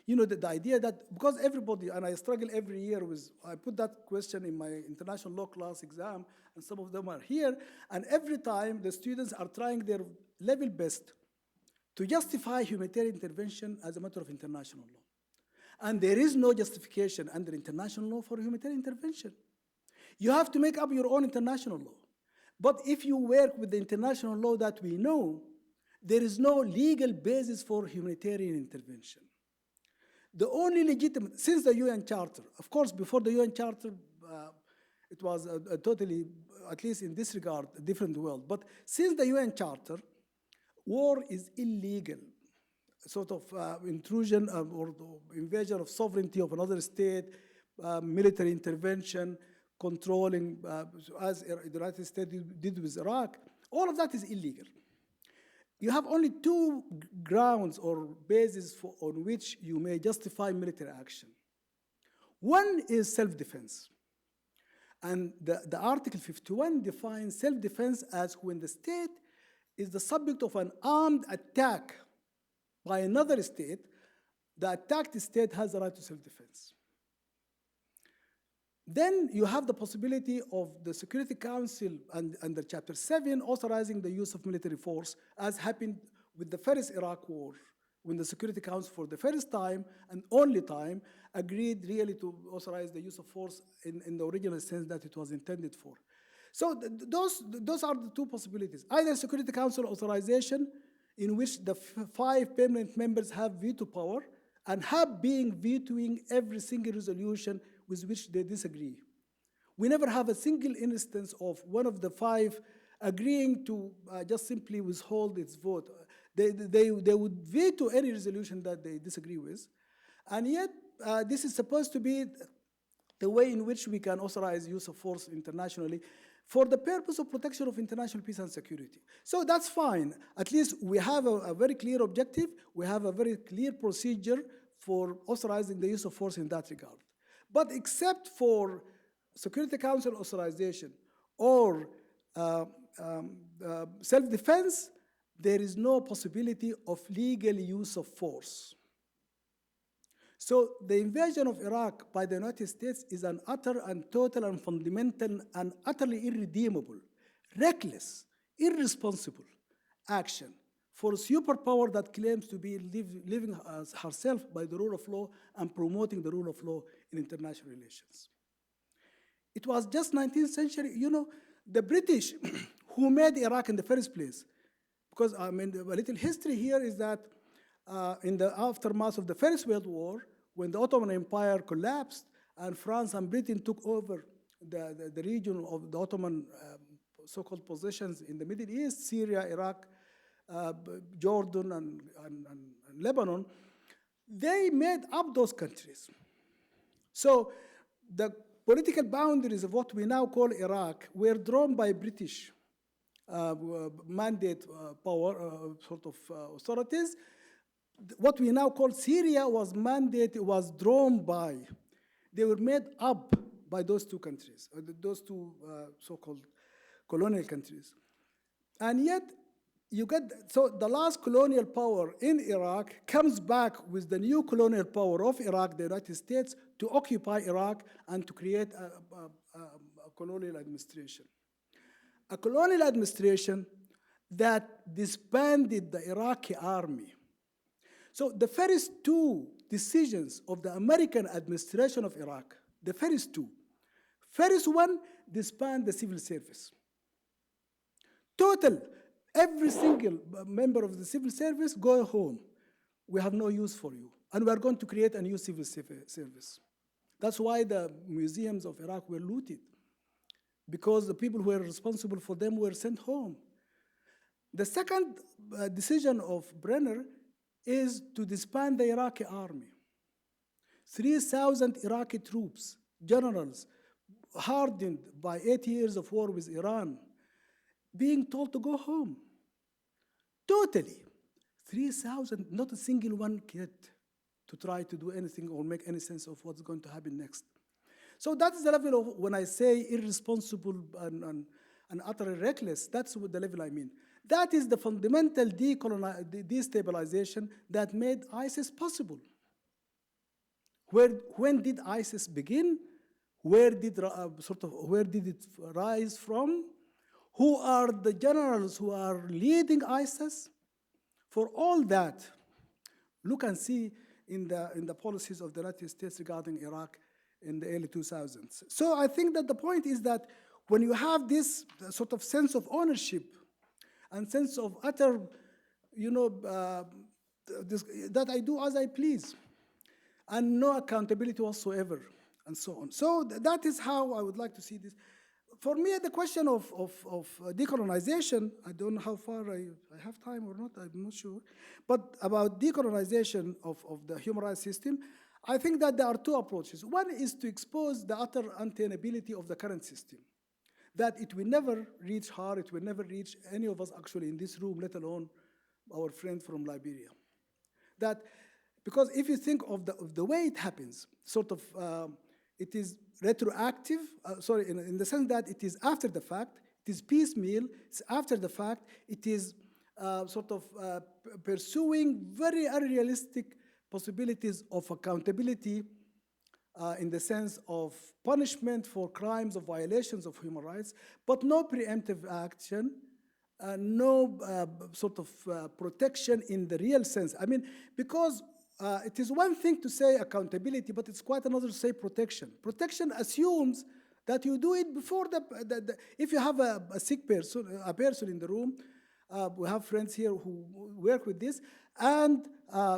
you know, the idea that, because everybody, and I struggle every year with, I put that question in my international law class exam, and some of them are here, and every time the students are trying their level best to justify humanitarian intervention as a matter of international law. And there is no justification under international law for humanitarian intervention. You have to make up your own international law. But if you work with the international law that we know, there is no legal basis for humanitarian intervention. The only legitimate, since the UN Charter, of course, before the UN Charter, it was a totally, at least in this regard, a different world. But since the UN Charter, war is illegal, sort of intrusion or invasion of sovereignty of another state, military intervention, controlling, as the United States did with Iraq. All of that is illegal. You have only two grounds or bases on which you may justify military action. One is self-defense. And the Article 51 defines self-defense as when the state is the subject of an armed attack by another state, the attacked state has the right to self-defense. Then you have the possibility of the Security Council under Chapter 7 authorizing the use of military force, as happened with the first Iraq war when the Security Council for the first time and only time agreed really to authorize the use of force in the original sense that it was intended for. So those are the two possibilities. Either Security Council authorization, in which the 5 permanent members have veto power and have been vetoing every single resolution with which they disagree. We never have a single instance of one of the 5 agreeing to just simply withhold its vote. They would veto any resolution that they disagree with. And yet, this is supposed to be the way in which we can authorize use of force internationally for the purpose of protection of international peace and security. So that's fine. At least we have a very clear objective. We have a very clear procedure for authorizing the use of force in that regard. But except for Security Council authorization or self-defense, there is no possibility of legal use of force. So the invasion of Iraq by the United States is an utter and total and fundamental and utterly irredeemable, reckless, irresponsible action for a superpower that claims to be living herself by the rule of law and promoting the rule of law in international relations. It was just 19th century, the British who made Iraq in the first place. Because, a little history here is that in the aftermath of the First World War, when the Ottoman Empire collapsed and France and Britain took over the region of the Ottoman so-called possessions in the Middle East, Syria, Iraq, Jordan, and Lebanon, they made up those countries. So the political boundaries of what we now call Iraq were drawn by British mandate power authorities. What we now call Syria was drawn by, they were made up by those two countries, those two so-called colonial countries. And yet, so the last colonial power in Iraq comes back with the new colonial power of Iraq, the United States, to occupy Iraq and to create a colonial administration. A colonial administration that disbanded the Iraqi army. So the first 2 decisions of the American administration of Iraq, the first 2. First one, disband the civil service. Total, every single member of the civil service, go home. We have no use for you. And we are going to create a new civil service. That's why the museums of Iraq were looted, because the people who were responsible for them were sent home. The second decision of Brenner is to disband the Iraqi army. 3,000 Iraqi troops, generals, hardened by 8 years of war with Iran, being told to go home. Totally. 3,000, not a single one kid to try to do anything or make any sense of what's going to happen next. So that is the level of, when I say irresponsible and utterly reckless, that's what the level I mean. That is the fundamental destabilization that made ISIS possible. When did ISIS begin? Where did it rise from? Who are the generals who are leading ISIS? For all that, look and see in the policies of the United States regarding Iraq in the early 2000s. So I think that the point is that when you have this sort of sense of ownership and sense of utter, that I do as I please, and no accountability whatsoever, and so on. So that is how I would like to see this. For me, the question of decolonization, I don't know how far I have time or not, I'm not sure, but about decolonization of the human rights system, I think that there are 2 approaches. One is to expose the utter untenability of the current system, that it will never reach her, it will never reach any of us actually in this room, let alone our friend from Liberia. That, because if you think of the way it happens, sort of, it is retroactive, in the sense that it is after the fact, it is piecemeal, it's after the fact, it is pursuing very unrealistic possibilities of accountability in the sense of punishment for crimes of violations of human rights, but no preemptive action no sort of protection in the real sense. I mean, because it is one thing to say accountability, but it's quite another to say protection. Protection assumes that you do it before if you have a sick person, a person in the room, we have friends here who work with this, and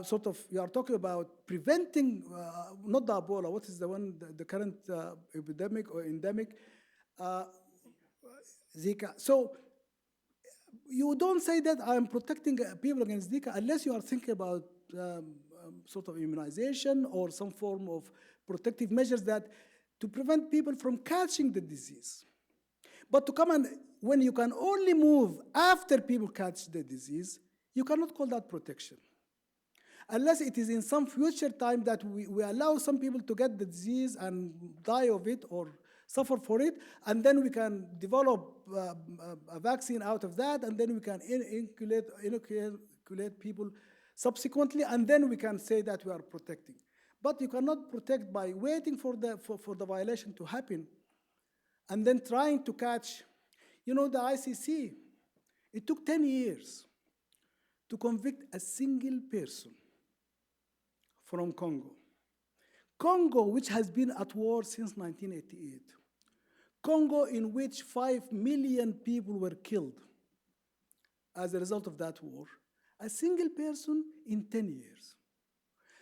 sort of you are talking about preventing, not the Ebola, what is the one, the current epidemic or endemic, Zika. So you don't say that I'm protecting people against Zika unless you are thinking about sort of immunization or some form of protective measures that to prevent people from catching the disease. But to come and, when you can only move after people catch the disease, you cannot call that protection. Unless it is in some future time that we allow some people to get the disease and die of it or suffer for it, and then we can develop a vaccine out of that, and then we can inoculate people subsequently, and then we can say that we are protecting. But you cannot protect by waiting for the violation to happen and then trying to catch. You know, the ICC, it took 10 years to convict a single person from Congo. Congo, which has been at war since 1988. Congo, in which 5 million people were killed as a result of that war. A single person in 10 years.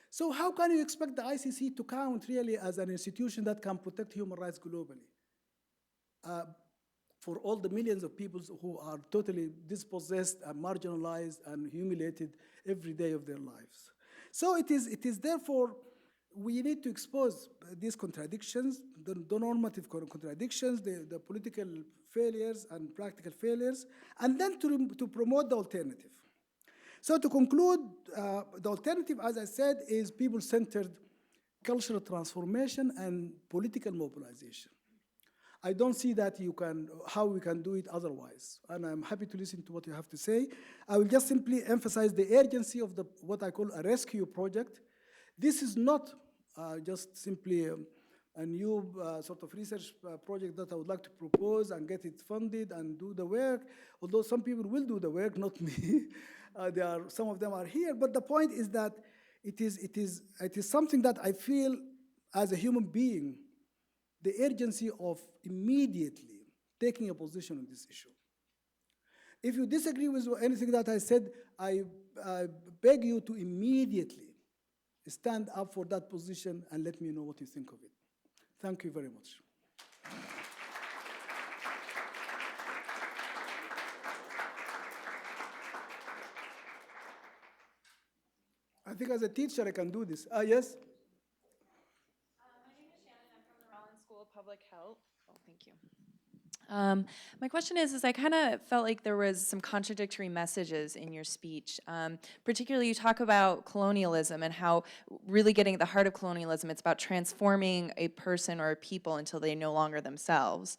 So how can you expect the ICC to count really as an institution that can protect human rights globally? For all the millions of people who are totally dispossessed and marginalized and humiliated every day of their lives. So it is therefore, we need to expose these contradictions, the normative contradictions, the political failures and practical failures, and then to promote the alternative. So to conclude, the alternative, as I said, is people-centered cultural transformation and political mobilization. I don't see that how we can do it otherwise, and I'm happy to listen to what you have to say. I will just simply emphasize the urgency of what I call a rescue project. This is not just simply a new sort of research project that I would like to propose and get it funded and do the work, although some people will do the work, not me. Some of them are here, but the point is that it is something that I feel as a human being, the urgency of immediately taking a position on this issue. If you disagree with anything that I said, I beg you to immediately stand up for that position and let me know what you think of it. Thank you very much. I think as a teacher I can do this. Yes? Public Health. Oh, thank you. My question is I kind of felt like there was some contradictory messages in your speech. Particularly, you talk about colonialism and how really getting at the heart of colonialism, it's about transforming a person or a people until they no longer themselves.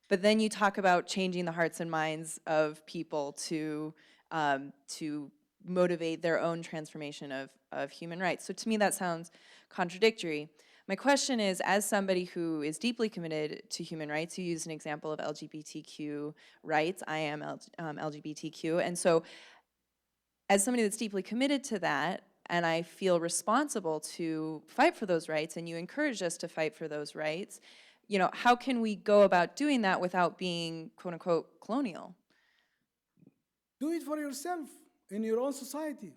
But then you talk about changing the hearts and minds of people to motivate their own transformation of human rights. So to me, that sounds contradictory. My question is, as somebody who is deeply committed to human rights, you used an example of LGBTQ rights. I am LGBTQ. And so as somebody that's deeply committed to that, and I feel responsible to fight for those rights, and you encourage us to fight for those rights, you know, how can we go about doing that without being, quote unquote, colonial? Do it for yourself in your own society.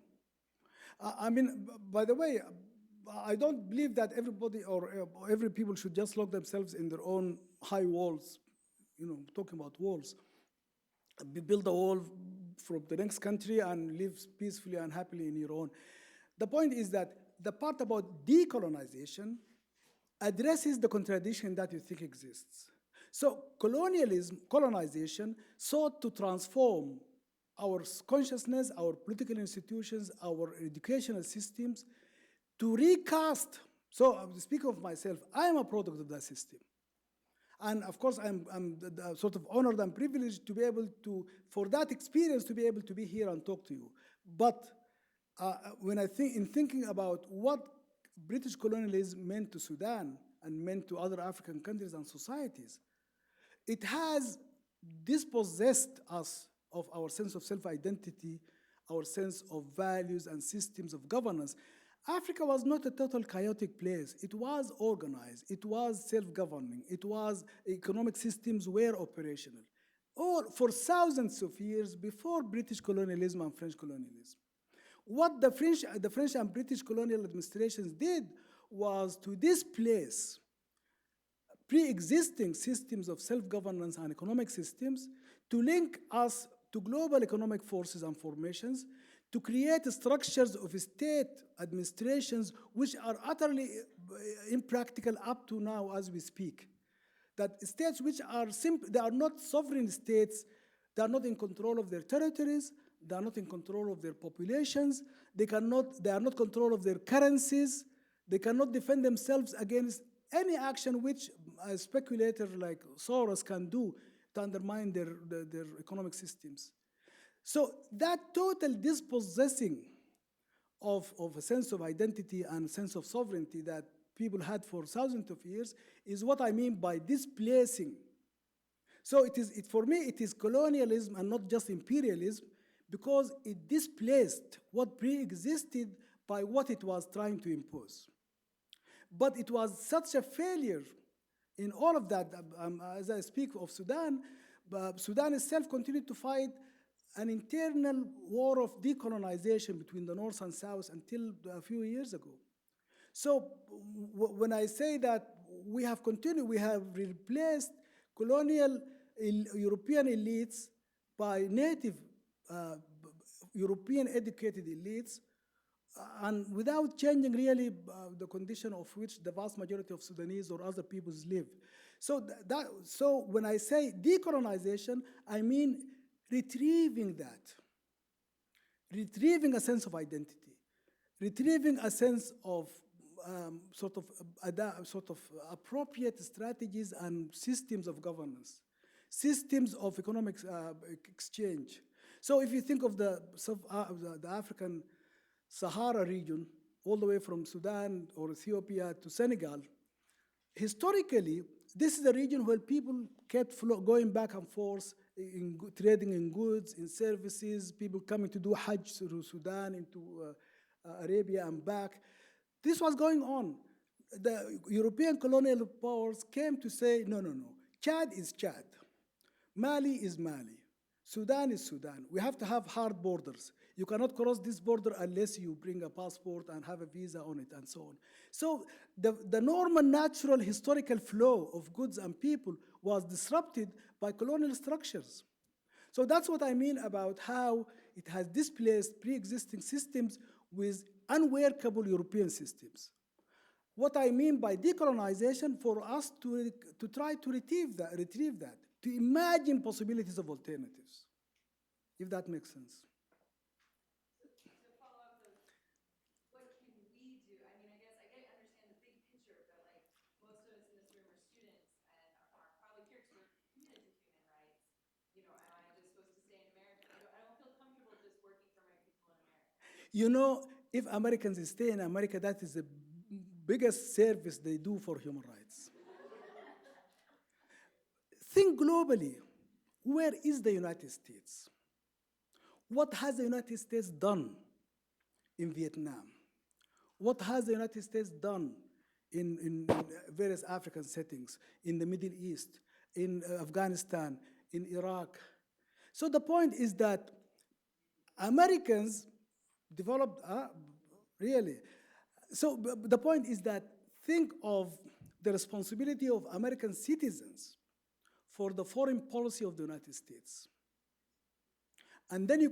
I mean, by the way, I don't believe that everybody or every people should just lock themselves in their own high walls, you know, talking about walls. Build a wall from the next country and live peacefully and happily in your own. The point is that the part about decolonization addresses the contradiction that you think exists. So colonization sought to transform our consciousness, our political institutions, our educational systems, to recast. So speaking of myself, I am a product of that system. And of course, I'm sort of honored and privileged to be able to, for that experience, to be able to be here and talk to you. But when I think, in thinking about what British colonialism meant to Sudan and meant to other African countries and societies, it has dispossessed us of our sense of self-identity, our sense of values and systems of governance. Africa was not a total chaotic place. It was organized. It was self-governing. It was economic systems were operational. All for thousands of years before British colonialism and French colonialism. What the French and British colonial administrations did was to displace pre-existing systems of self-governance and economic systems to link us to global economic forces and formations, to create structures of state administrations which are utterly impractical up to now as we speak. That states which are they are not sovereign states, they are not in control of their territories, they are not in control of their populations, they are not in control of their currencies, they cannot defend themselves against any action which a speculator like Soros can do to undermine their economic systems. So that total dispossessing of a sense of identity and sense of sovereignty that people had for thousands of years is what I mean by displacing. So for me, it is colonialism and not just imperialism, because it displaced what pre-existed by what it was trying to impose. But it was such a failure in all of that. As I speak of Sudan, Sudan itself continued to fight an internal war of decolonization between the North and South until a few years ago. So when I say that we have replaced colonial European elites by native European educated elites, and without changing really the condition of which the vast majority of Sudanese or other peoples live. So when I say decolonization, I mean retrieving that, retrieving a sense of identity, retrieving a sense of sort of appropriate strategies and systems of governance, systems of economic exchange. So if you think of the African Sahara region, all the way from Sudan or Ethiopia to Senegal, historically, this is a region where people kept going back and forth, trading in goods, in services, people coming to do Hajj through Sudan into Arabia and back. This was going on. The European colonial powers came to say, no, Chad is Chad. Mali is Mali. Sudan is Sudan. We have to have hard borders. You cannot cross this border unless you bring a passport and have a visa on it and so on. So the normal, natural, historical flow of goods and people was disrupted by colonial structures. So that's what I mean about how it has displaced pre-existing systems with unworkable European systems. What I mean by decolonization, for us to try to retrieve that, to imagine possibilities of alternatives, if that makes sense. To follow up, though, what can we do? I mean, I guess I understand the big picture, but like most of us in this room are students and are probably peers who are committed to human rights. You know, am I just supposed to stay in America? I don't feel comfortable just working for my people in America. You know, if Americans stay in America, that is the biggest service they do for human rights. Think globally. Where is the United States? What has the United States done in Vietnam? What has the United States done in various African settings, in the Middle East, in Afghanistan, in Iraq? So the point is that Americans developed, really. So the point is that think of the responsibility of American citizens for the foreign policy of the United States. And then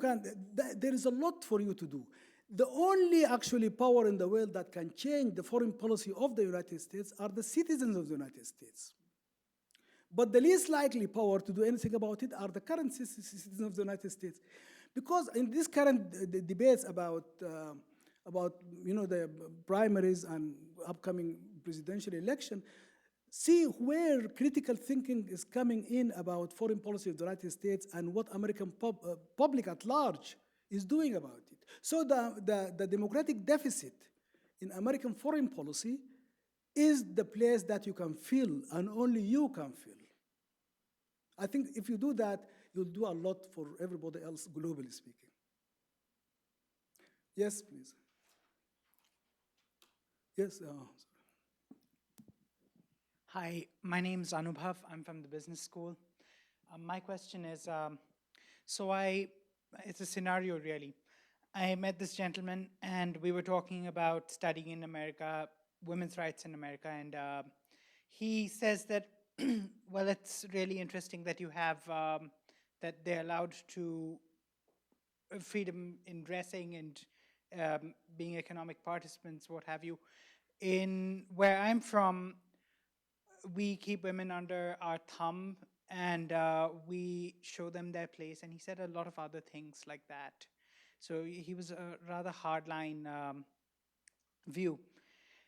there is a lot for you to do. The only actually power in the world that can change the foreign policy of the United States are the citizens of the United States. But the least likely power to do anything about it are the current citizens of the United States. Because in this current debates about the primaries and upcoming presidential election, see where critical thinking is coming in about foreign policy of the United States and what American public at large is doing about it. So the democratic deficit in American foreign policy is the place that you can feel, and only you can feel. I think if you do that, you'll do a lot for everybody else, globally speaking. Yes, please. Yes. Hi, my name's Anubhav. I'm from the business school. My question is, it's a scenario really. I met this gentleman and we were talking about studying in America, women's rights in America, and he says that, well, it's really interesting that you have, that they're allowed to freedom in dressing and being economic participants, what have you. In where I'm from, we keep women under our thumb and we show them their place. And he said a lot of other things like that. So he was a rather hardline view.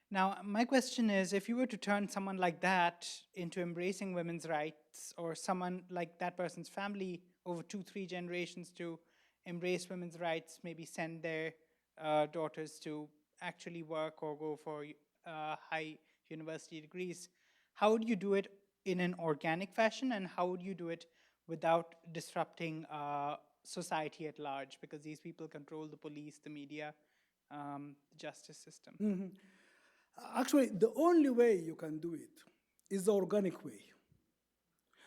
Now, my question is, if you were to turn someone like that into embracing women's rights, or someone like that person's family over 2-3 generations to embrace women's rights, maybe send their daughters to actually work or go for high university degrees, how would you do it in an organic fashion, and how would you do it without disrupting society at large? Because these people control the police, the media, the justice system. Actually, the only way you can do it is the organic way.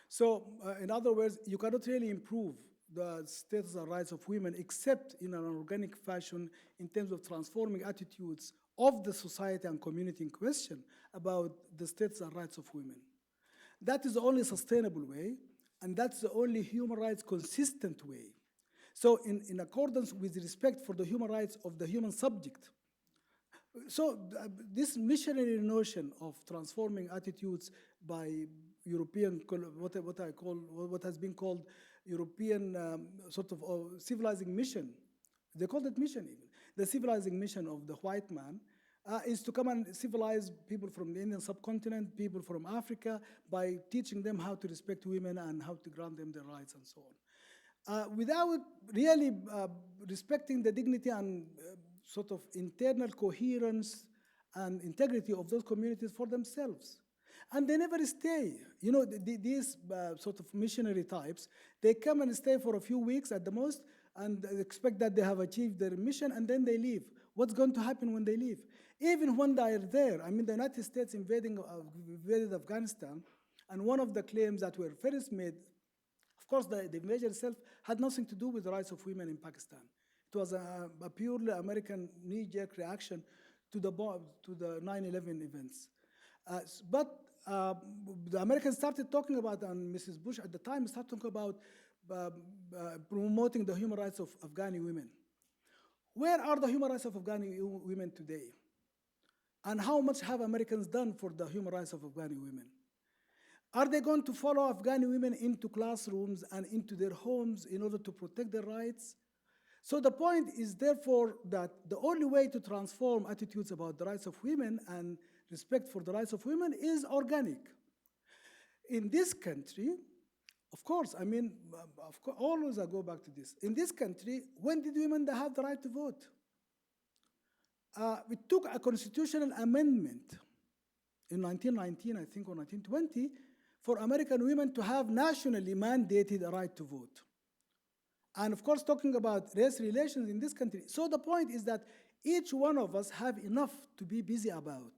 So, in other words, you cannot really improve the status and rights of women except in an organic fashion in terms of transforming attitudes of the society and community in question about the status and rights of women. That is the only sustainable way, and that's the only human rights consistent way. So in accordance with respect for the human rights of the human subject. So this missionary notion of transforming attitudes by European, what has been called European sort of civilizing mission, they called it mission even, the civilizing mission of the white man is to come and civilize people from the Indian subcontinent, people from Africa, by teaching them how to respect women and how to grant them their rights and so on. Without really respecting the dignity and sort of internal coherence and integrity of those communities for themselves. And they never stay. You know, these sort of missionary types, they come and stay for a few weeks at the most and expect that they have achieved their mission, and then they leave. What's going to happen when they leave? Even when they are there, I mean, the United States invaded Afghanistan, and one of the claims that were first made, of course, the invasion itself had nothing to do with the rights of women in Pakistan. It was a purely American knee-jerk reaction to the 9/11 events. But the Americans started talking about, and Mrs. Bush at the time started talking about promoting the human rights of Afghani women. Where are the human rights of Afghani women today? And how much have Americans done for the human rights of Afghani women? Are they going to follow Afghani women into classrooms and into their homes in order to protect their rights? So the point is, therefore, that the only way to transform attitudes about the rights of women and respect for the rights of women is organic. In this country, of course, I mean, always I go back to this. In this country, when did women have the right to vote? We took a constitutional amendment in 1919, I think, or 1920, for American women to have nationally mandated a right to vote. And of course, talking about race relations in this country. So the point is that each one of us have enough to be busy about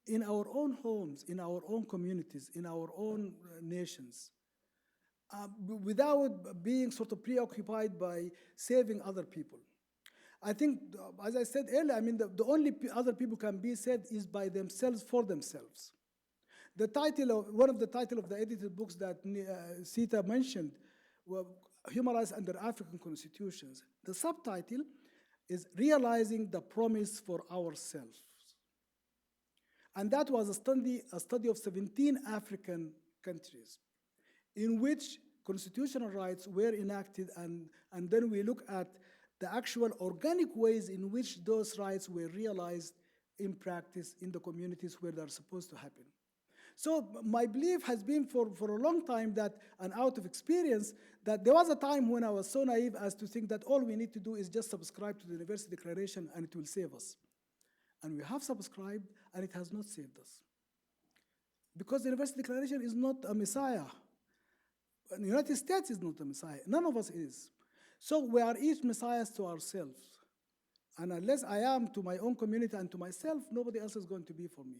in our own homes, in our own communities, in our own nations, without being sort of preoccupied by saving other people. I think, as I said earlier, I mean, the only other people can be saved is by themselves, for themselves. The title of, one of the titles of the edited books that Sita mentioned were Human Rights Under African Constitutions. The subtitle is Realizing the Promise for Ourselves. And that was a study of 17 African countries in which constitutional rights were enacted, and then we look at the actual organic ways in which those rights were realized in practice in the communities where they're supposed to happen. So my belief has been for a long time that, and out of experience, that there was a time when I was so naive as to think that all we need to do is just subscribe to the University Declaration and it will save us. And we have subscribed, and it has not saved us. Because the University Declaration is not a messiah. The United States is not the Messiah. None of us is. So we are each messiahs to ourselves. And unless I am to my own community and to myself, nobody else is going to be for me.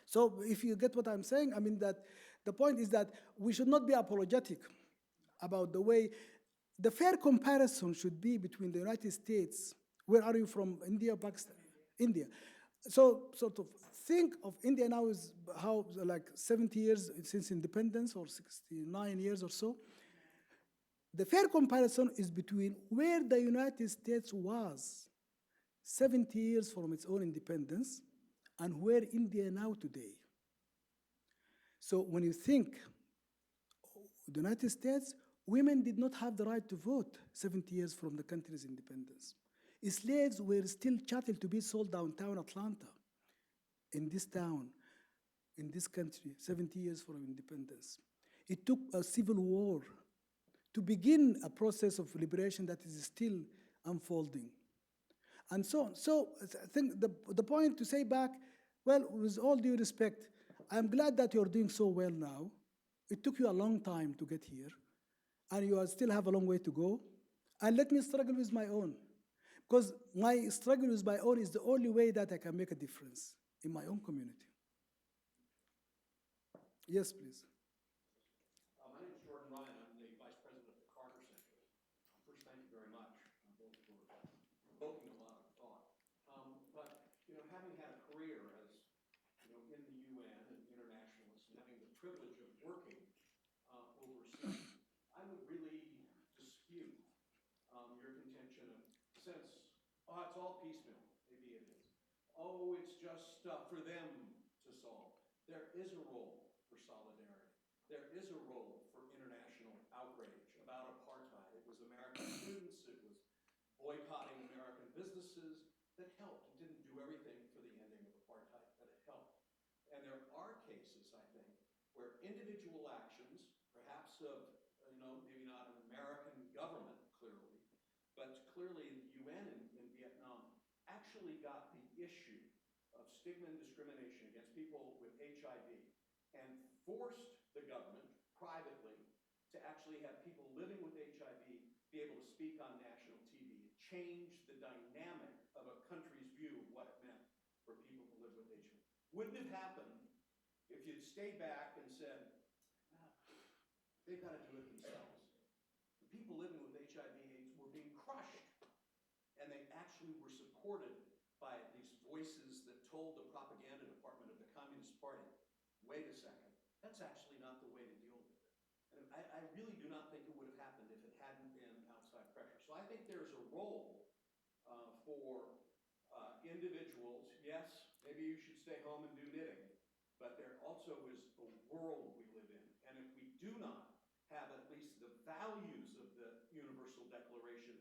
So if you get what I'm saying, I mean that the point is that we should not be apologetic about the way. The fair comparison should be between the United States. Where are you from? India, Pakistan? India. So sort of think of India now is how like 70 years since independence or 69 years or so. The fair comparison is between where the United States was 70 years from its own independence and where India now today. So when you think the United States, women did not have the right to vote 70 years from the country's independence. Slaves were still chattel to be sold downtown Atlanta, in this town, in this country, 70 years from independence. It took a civil war to begin a process of liberation that is still unfolding. And so on. So I think the point to say back, well, with all due respect, I'm glad that you're doing so well now. It took you a long time to get here, and you still have a long way to go. And let me struggle with my own. Because my struggle with my own is the only way that I can make a difference in my own community. Yes, please. My name is Jordan Ryan. I'm the Vice President of the Carter Center. First, thank you very much, both for provoking a lot of thought. But, having had a career as, in the UN and internationalist, and having the privilege of working overseas, I would really dispute your contention of since, it's all piecemeal, maybe it is. Oh, it's just for them to solve. There is a role for solidarity. There is a role for international outrage about apartheid. It was American students, it was boycotting American businesses that helped. It didn't do everything for the ending of apartheid, but it helped. And there are cases, I think, where individual actions, perhaps of, maybe not an American government, clearly, but clearly the UN in Vietnam actually got the issue of stigma and discrimination against people with HIV and forced the government privately to actually have people living with HIV be able to speak on national TV. It changed the dynamic of a country's view of what it meant for people to live with HIV. Wouldn't have happened if you'd stayed back and said, they've got to do it themselves. The people living with HIV/AIDS were being crushed, and they actually were supported by these voices that told the propaganda department of the Communist Party, wait a second, that's actually not the way to deal with it. And I really do not think it would have happened if it hadn't been outside pressure. So I think there's a role for individuals. Yes, maybe you should stay home and do knitting, but there also is a world we live in. And if we do not have at least the values of the Universal Declaration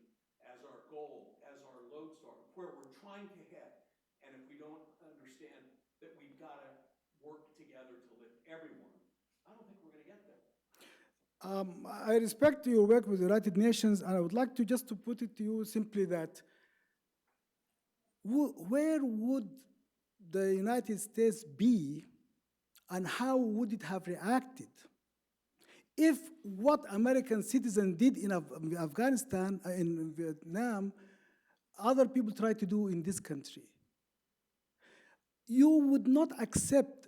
as our goal, as our lodestar, where we're trying to head, and if we don't understand that we've got to work together to lift everyone, I don't think we're going to get there. I respect your work with the United Nations, and I would like to just to put it to you simply that where would the United States be and how would it have reacted if what American citizens did in Afghanistan, in Vietnam, other people try to do in this country? You would not accept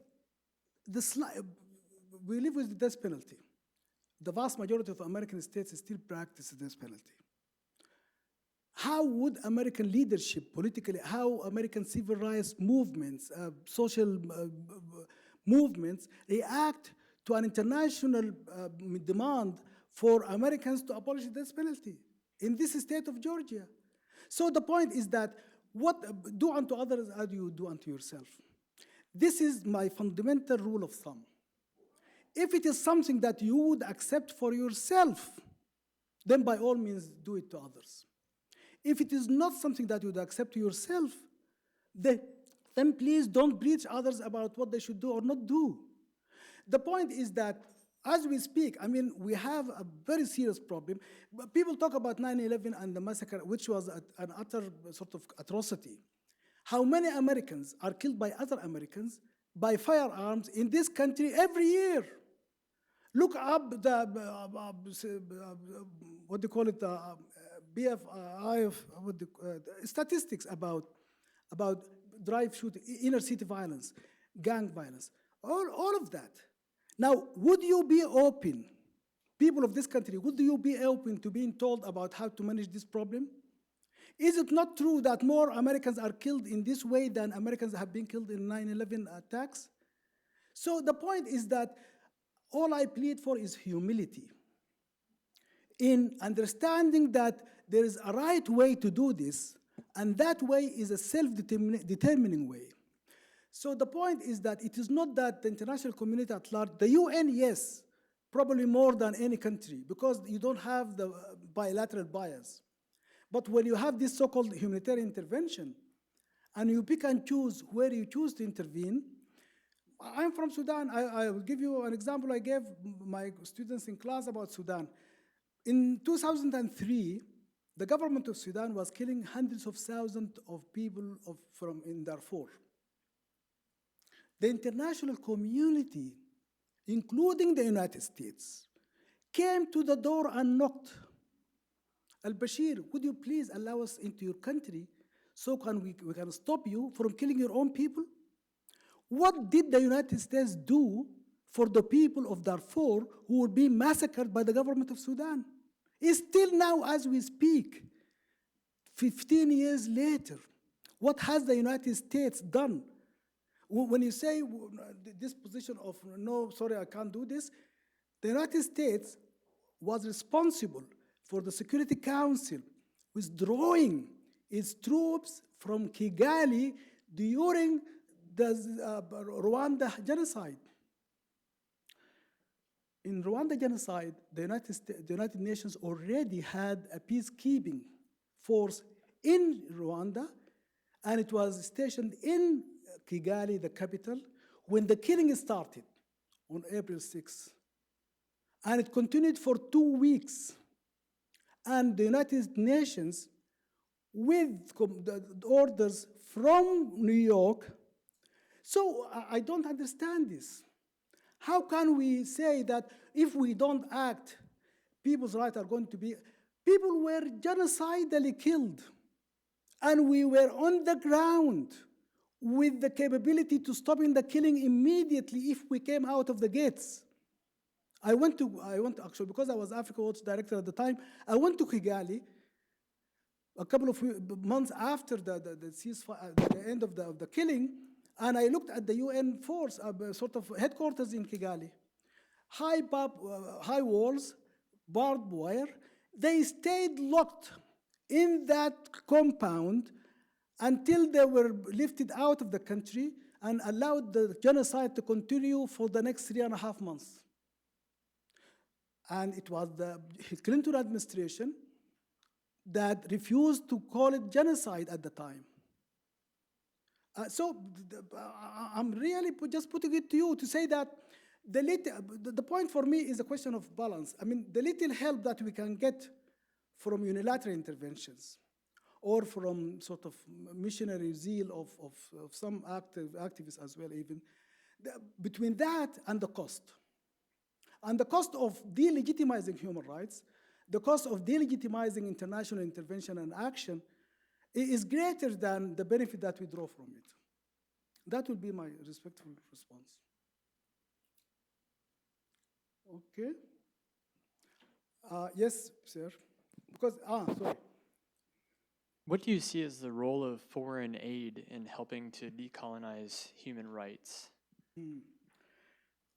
we live with the death penalty. The vast majority of American states still practice the death penalty. How would American leadership politically, how American civil rights movements, social movements react to an international demand for Americans to abolish the death penalty in this state of Georgia? So the point is that what do unto others as you do unto yourself. This is my fundamental rule of thumb. If it is something that you would accept for yourself, then by all means do it to others. If it is not something that you would accept to yourself, then please don't preach others about what they should do or not do. The point is that as we speak, we have a very serious problem. People talk about 9/11 and the massacre, which was an utter sort of atrocity. How many Americans are killed by other Americans by firearms in this country every year? Look up the, what do you call it, BFI, statistics about drive shooting, inner city violence, gang violence, all of that. Now, would you be open, people of this country, would you be open to being told about how to manage this problem? Is it not true that more Americans are killed in this way than Americans have been killed in 9/11 attacks? So the point is that all I plead for is humility in understanding that there is a right way to do this, and that way is a self-determining way. So the point is that it is not that the international community at large, the UN, yes, probably more than any country, because you don't have the bilateral bias. But when you have this so-called humanitarian intervention, and you pick and choose where you choose to intervene, I'm from Sudan. I will give you an example I gave my students in class about Sudan. In 2003, the government of Sudan was killing hundreds of thousands of people in Darfur. The international community, including the United States, came to the door and knocked. Al-Bashir, would you please allow us into your country so we can stop you from killing your own people? What did the United States do for the people of Darfur who were being massacred by the government of Sudan? It's still now, as we speak, 15 years later, what has the United States done? When you say this position of, no, sorry, I can't do this, the United States was responsible for the Security Council withdrawing its troops from Kigali during the Rwanda genocide. In Rwanda genocide, the United Nations already had a peacekeeping force in Rwanda, and it was stationed in Kigali, the capital, when the killing started on April 6th. And it continued for 2 weeks. And the United Nations, with the orders from New York. So I don't understand this. How can we say that if we don't act, people's rights are going to be... People were genocidally killed, and we were on the ground with the capability to stopping the killing immediately if we came out of the gates. I went to actually, because I was Africa Watch director at the time, I went to Kigali a couple of months after the ceasefire, the end of the killing, and I looked at the UN force, sort of headquarters in Kigali. High walls, barbed wire. They stayed locked in that compound until they were lifted out of the country and allowed the genocide to continue for the next 3.5 months. And it was the Clinton administration that refused to call it genocide at the time. So I'm really just putting it to you to say that the point for me is a question of balance. I mean, the little help that we can get from unilateral interventions or from sort of missionary zeal of some activists as well even, between that and the cost. And the cost of delegitimizing human rights, the cost of delegitimizing international intervention and action is greater than the benefit that we draw from it. That will be my respectful response. Okay. Yes, sir. Because, sorry. What do you see as the role of foreign aid in helping to decolonize human rights?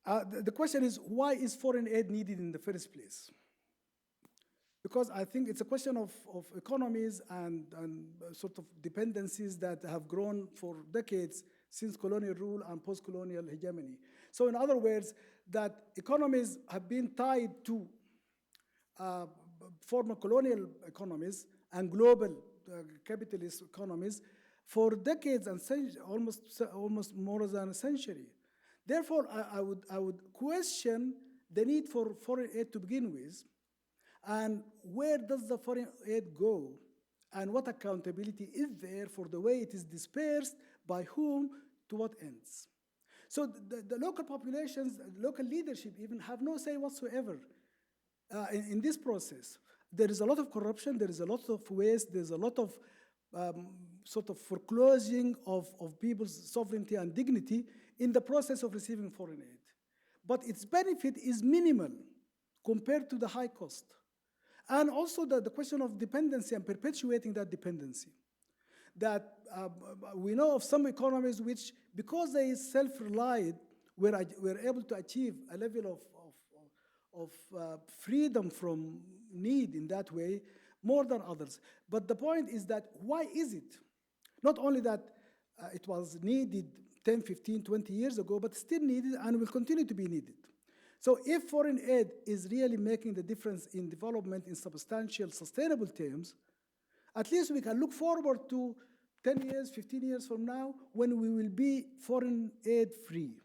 The question is, why is foreign aid needed in the first place? Because I think it's a question of economies and sort of dependencies that have grown for decades since colonial rule and post-colonial hegemony. So in other words, that economies have been tied to former colonial economies and global capitalist economies for decades and almost more than a century. Therefore, I would question the need for foreign aid to begin with, and where does the foreign aid go, and what accountability is there for the way it is dispersed, by whom, to what ends. So the local populations, local leadership even have no say whatsoever in this process. There is a lot of corruption, there is a lot of waste, there's a lot of sort of foreclosing of people's sovereignty and dignity in the process of receiving foreign aid. But its benefit is minimal compared to the high cost. And also the question of dependency and perpetuating that dependency. That we know of some economies which, because they self-relied, were able to achieve a level of freedom from need in that way more than others. But the point is that why is it? Not only that it was needed 10, 15, 20 years ago, but still needed and will continue to be needed. So if foreign aid is really making the difference in development in substantial, sustainable terms, at least we can look forward to 10 years, 15 years from now, when we will be foreign aid free.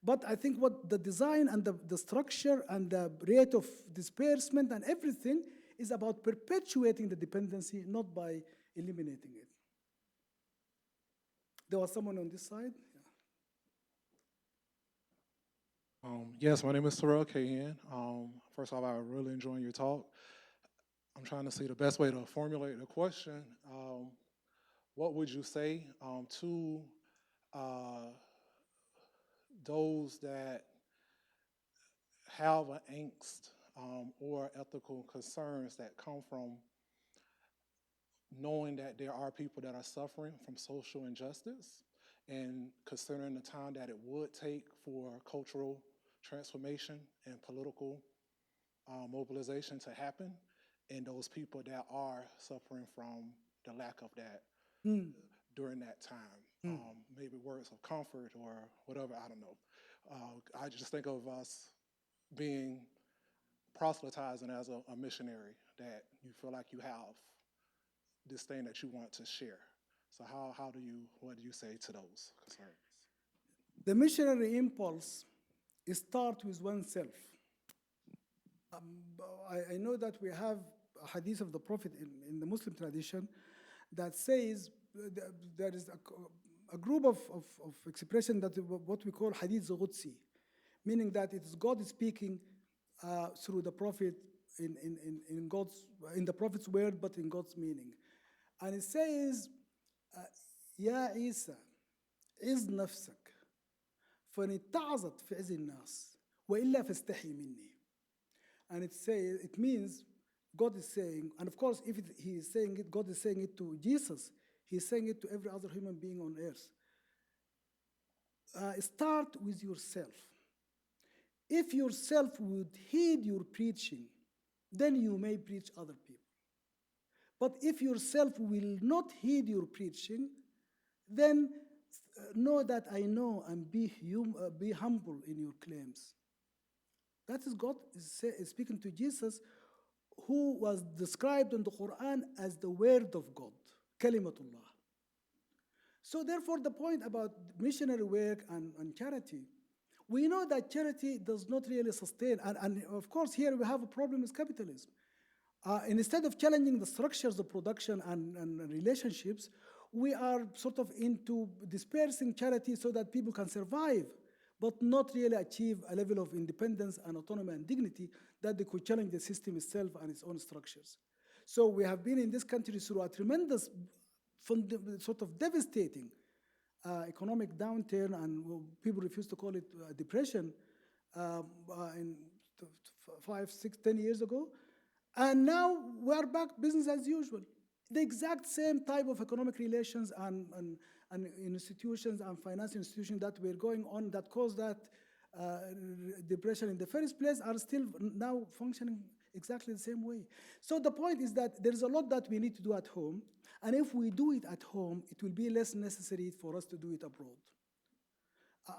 But I think what the design and the structure and the rate of disbursement and everything is about perpetuating the dependency, not by eliminating it. There was someone on this side? Yeah. Yes, my name is Terrell Kahan. First of all, I really enjoyed your talk. I'm trying to see the best way to formulate the question. What would you say to those that have an angst or ethical concerns that come from knowing that there are people that are suffering from social injustice and considering the time that it would take for cultural transformation and political mobilization to happen, and those people that are suffering from the lack of that during that time? Maybe words of comfort or whatever, I don't know. I just think of us being proselytizing as a missionary, that you feel like you have this thing that you want to share. So what do you say to those concerns? The missionary impulse starts with oneself. I know that we have a hadith of the Prophet in the Muslim tradition that says there is a group of expression that what we call hadith Qudsi, meaning that it is God speaking through the Prophet in the Prophet's word, but in God's meaning. And it says, يا عيسى عز نفسك فنتعظت في عز الناس وإلا فاستحي مني. And it means God is saying, and of course, if he is saying it, God is saying it to Jesus, he's saying it to every other human being on earth. Start with yourself. If yourself would heed your preaching, then you may preach other people. But if yourself will not heed your preaching, then know that I know and be humble in your claims. That is God is speaking to Jesus, who was described in the Quran as the word of God, Kalimatullah. So therefore, the point about missionary work and charity, we know that charity does not really sustain. And of course, here we have a problem with capitalism. Instead of challenging the structures of production and relationships, we are sort of into dispersing charity so that people can survive, but not really achieve a level of independence and autonomy and dignity that they could challenge the system itself and its own structures. So we have been in this country through a tremendous, sort of devastating economic downturn, and people refuse to call it depression in 5, 6, 10 years ago. And now we are back business as usual. The exact same type of economic relations and institutions and financial institutions that were going on that caused that depression in the first place are still now functioning exactly the same way. So the point is that there is a lot that we need to do at home, and if we do it at home, it will be less necessary for us to do it abroad.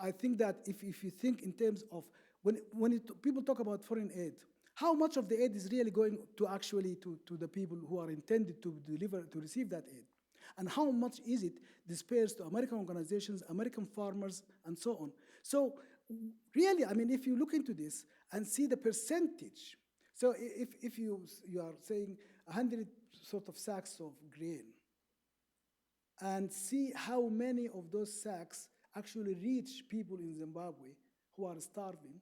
I think that if you think in terms of, when people talk about foreign aid, how much of the aid is really going to actually to the people who are intended to receive that aid? And how much is it dispersed to American organizations, American farmers, and so on? So really, I mean, if you look into this and see the percentage, so if you are saying 100 sort of sacks of grain, and see how many of those sacks actually reach people in Zimbabwe who are starving,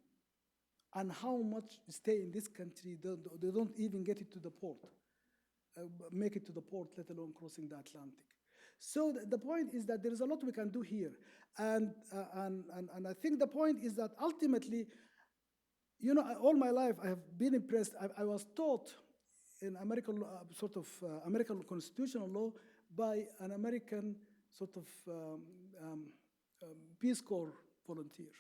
and how much stay in this country, they don't even get it to the port, make it to the port, let alone crossing the Atlantic. So the point is that there is a lot we can do here. And I think the point is that ultimately, you know, all my life I have been impressed. I was taught in American American constitutional law by an American sort of Peace Corps volunteer.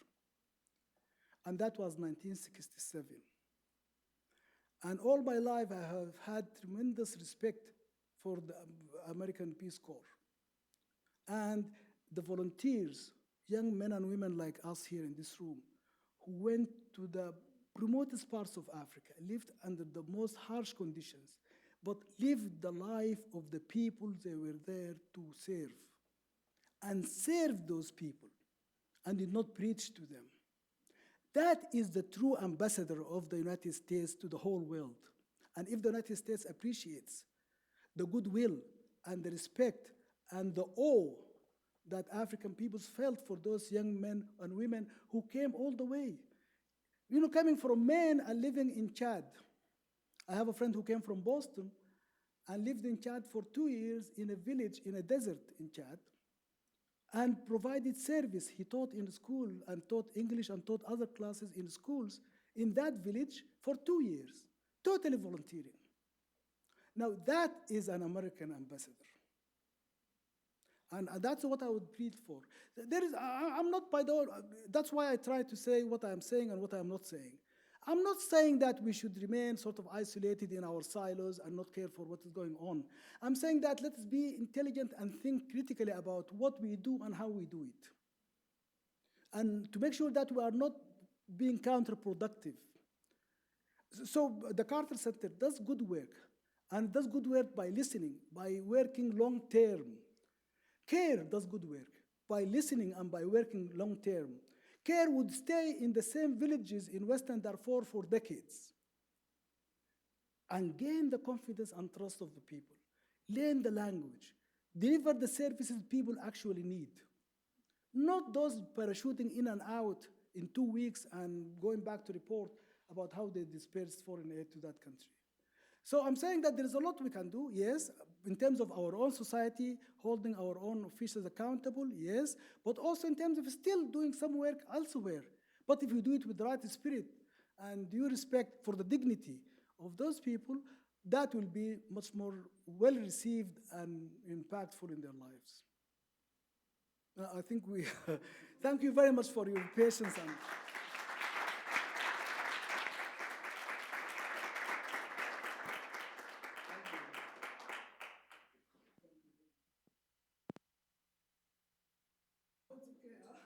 And that was 1967. And all my life I have had tremendous respect for the American Peace Corps. And the volunteers, young men and women like us here in this room, who went to the remotest parts of Africa, lived under the most harsh conditions, but lived the life of the people they were there to serve, and served those people, and did not preach to them. That is the true ambassador of the United States to the whole world. And if the United States appreciates the goodwill and the respect and the awe that African peoples felt for those young men and women who came all the way, you know, coming from Maine and living in Chad. I have a friend who came from Boston and lived in Chad for 2 years in a village in a desert in Chad, and provided service. He taught in school and taught English and taught other classes in schools in that village for 2 years, totally volunteering. Now that is an American ambassador. And that's what I would plead for. I'm not by the, that's why I try to say what I'm saying and what I'm not saying. I'm not saying that we should remain sort of isolated in our silos and not care for what is going on. I'm saying that let's be intelligent and think critically about what we do and how we do it. And to make sure that we are not being counterproductive. So the Carter Center does good work, and does good work by listening, by working long term. CARE does good work by listening and by working long term. CARE would stay in the same villages in Western Darfur for decades and gain the confidence and trust of the people, learn the language, deliver the services people actually need. Not those parachuting in and out in 2 weeks and going back to report about how they dispersed foreign aid to that country. So I'm saying that there is a lot we can do, yes, in terms of our own society, holding our own officials accountable, yes, but also in terms of still doing some work elsewhere. But if you do it with the right spirit and due respect for the dignity of those people, that will be much more well received and impactful in their lives. I think we, thank you very much for your patience. And it's okay, huh?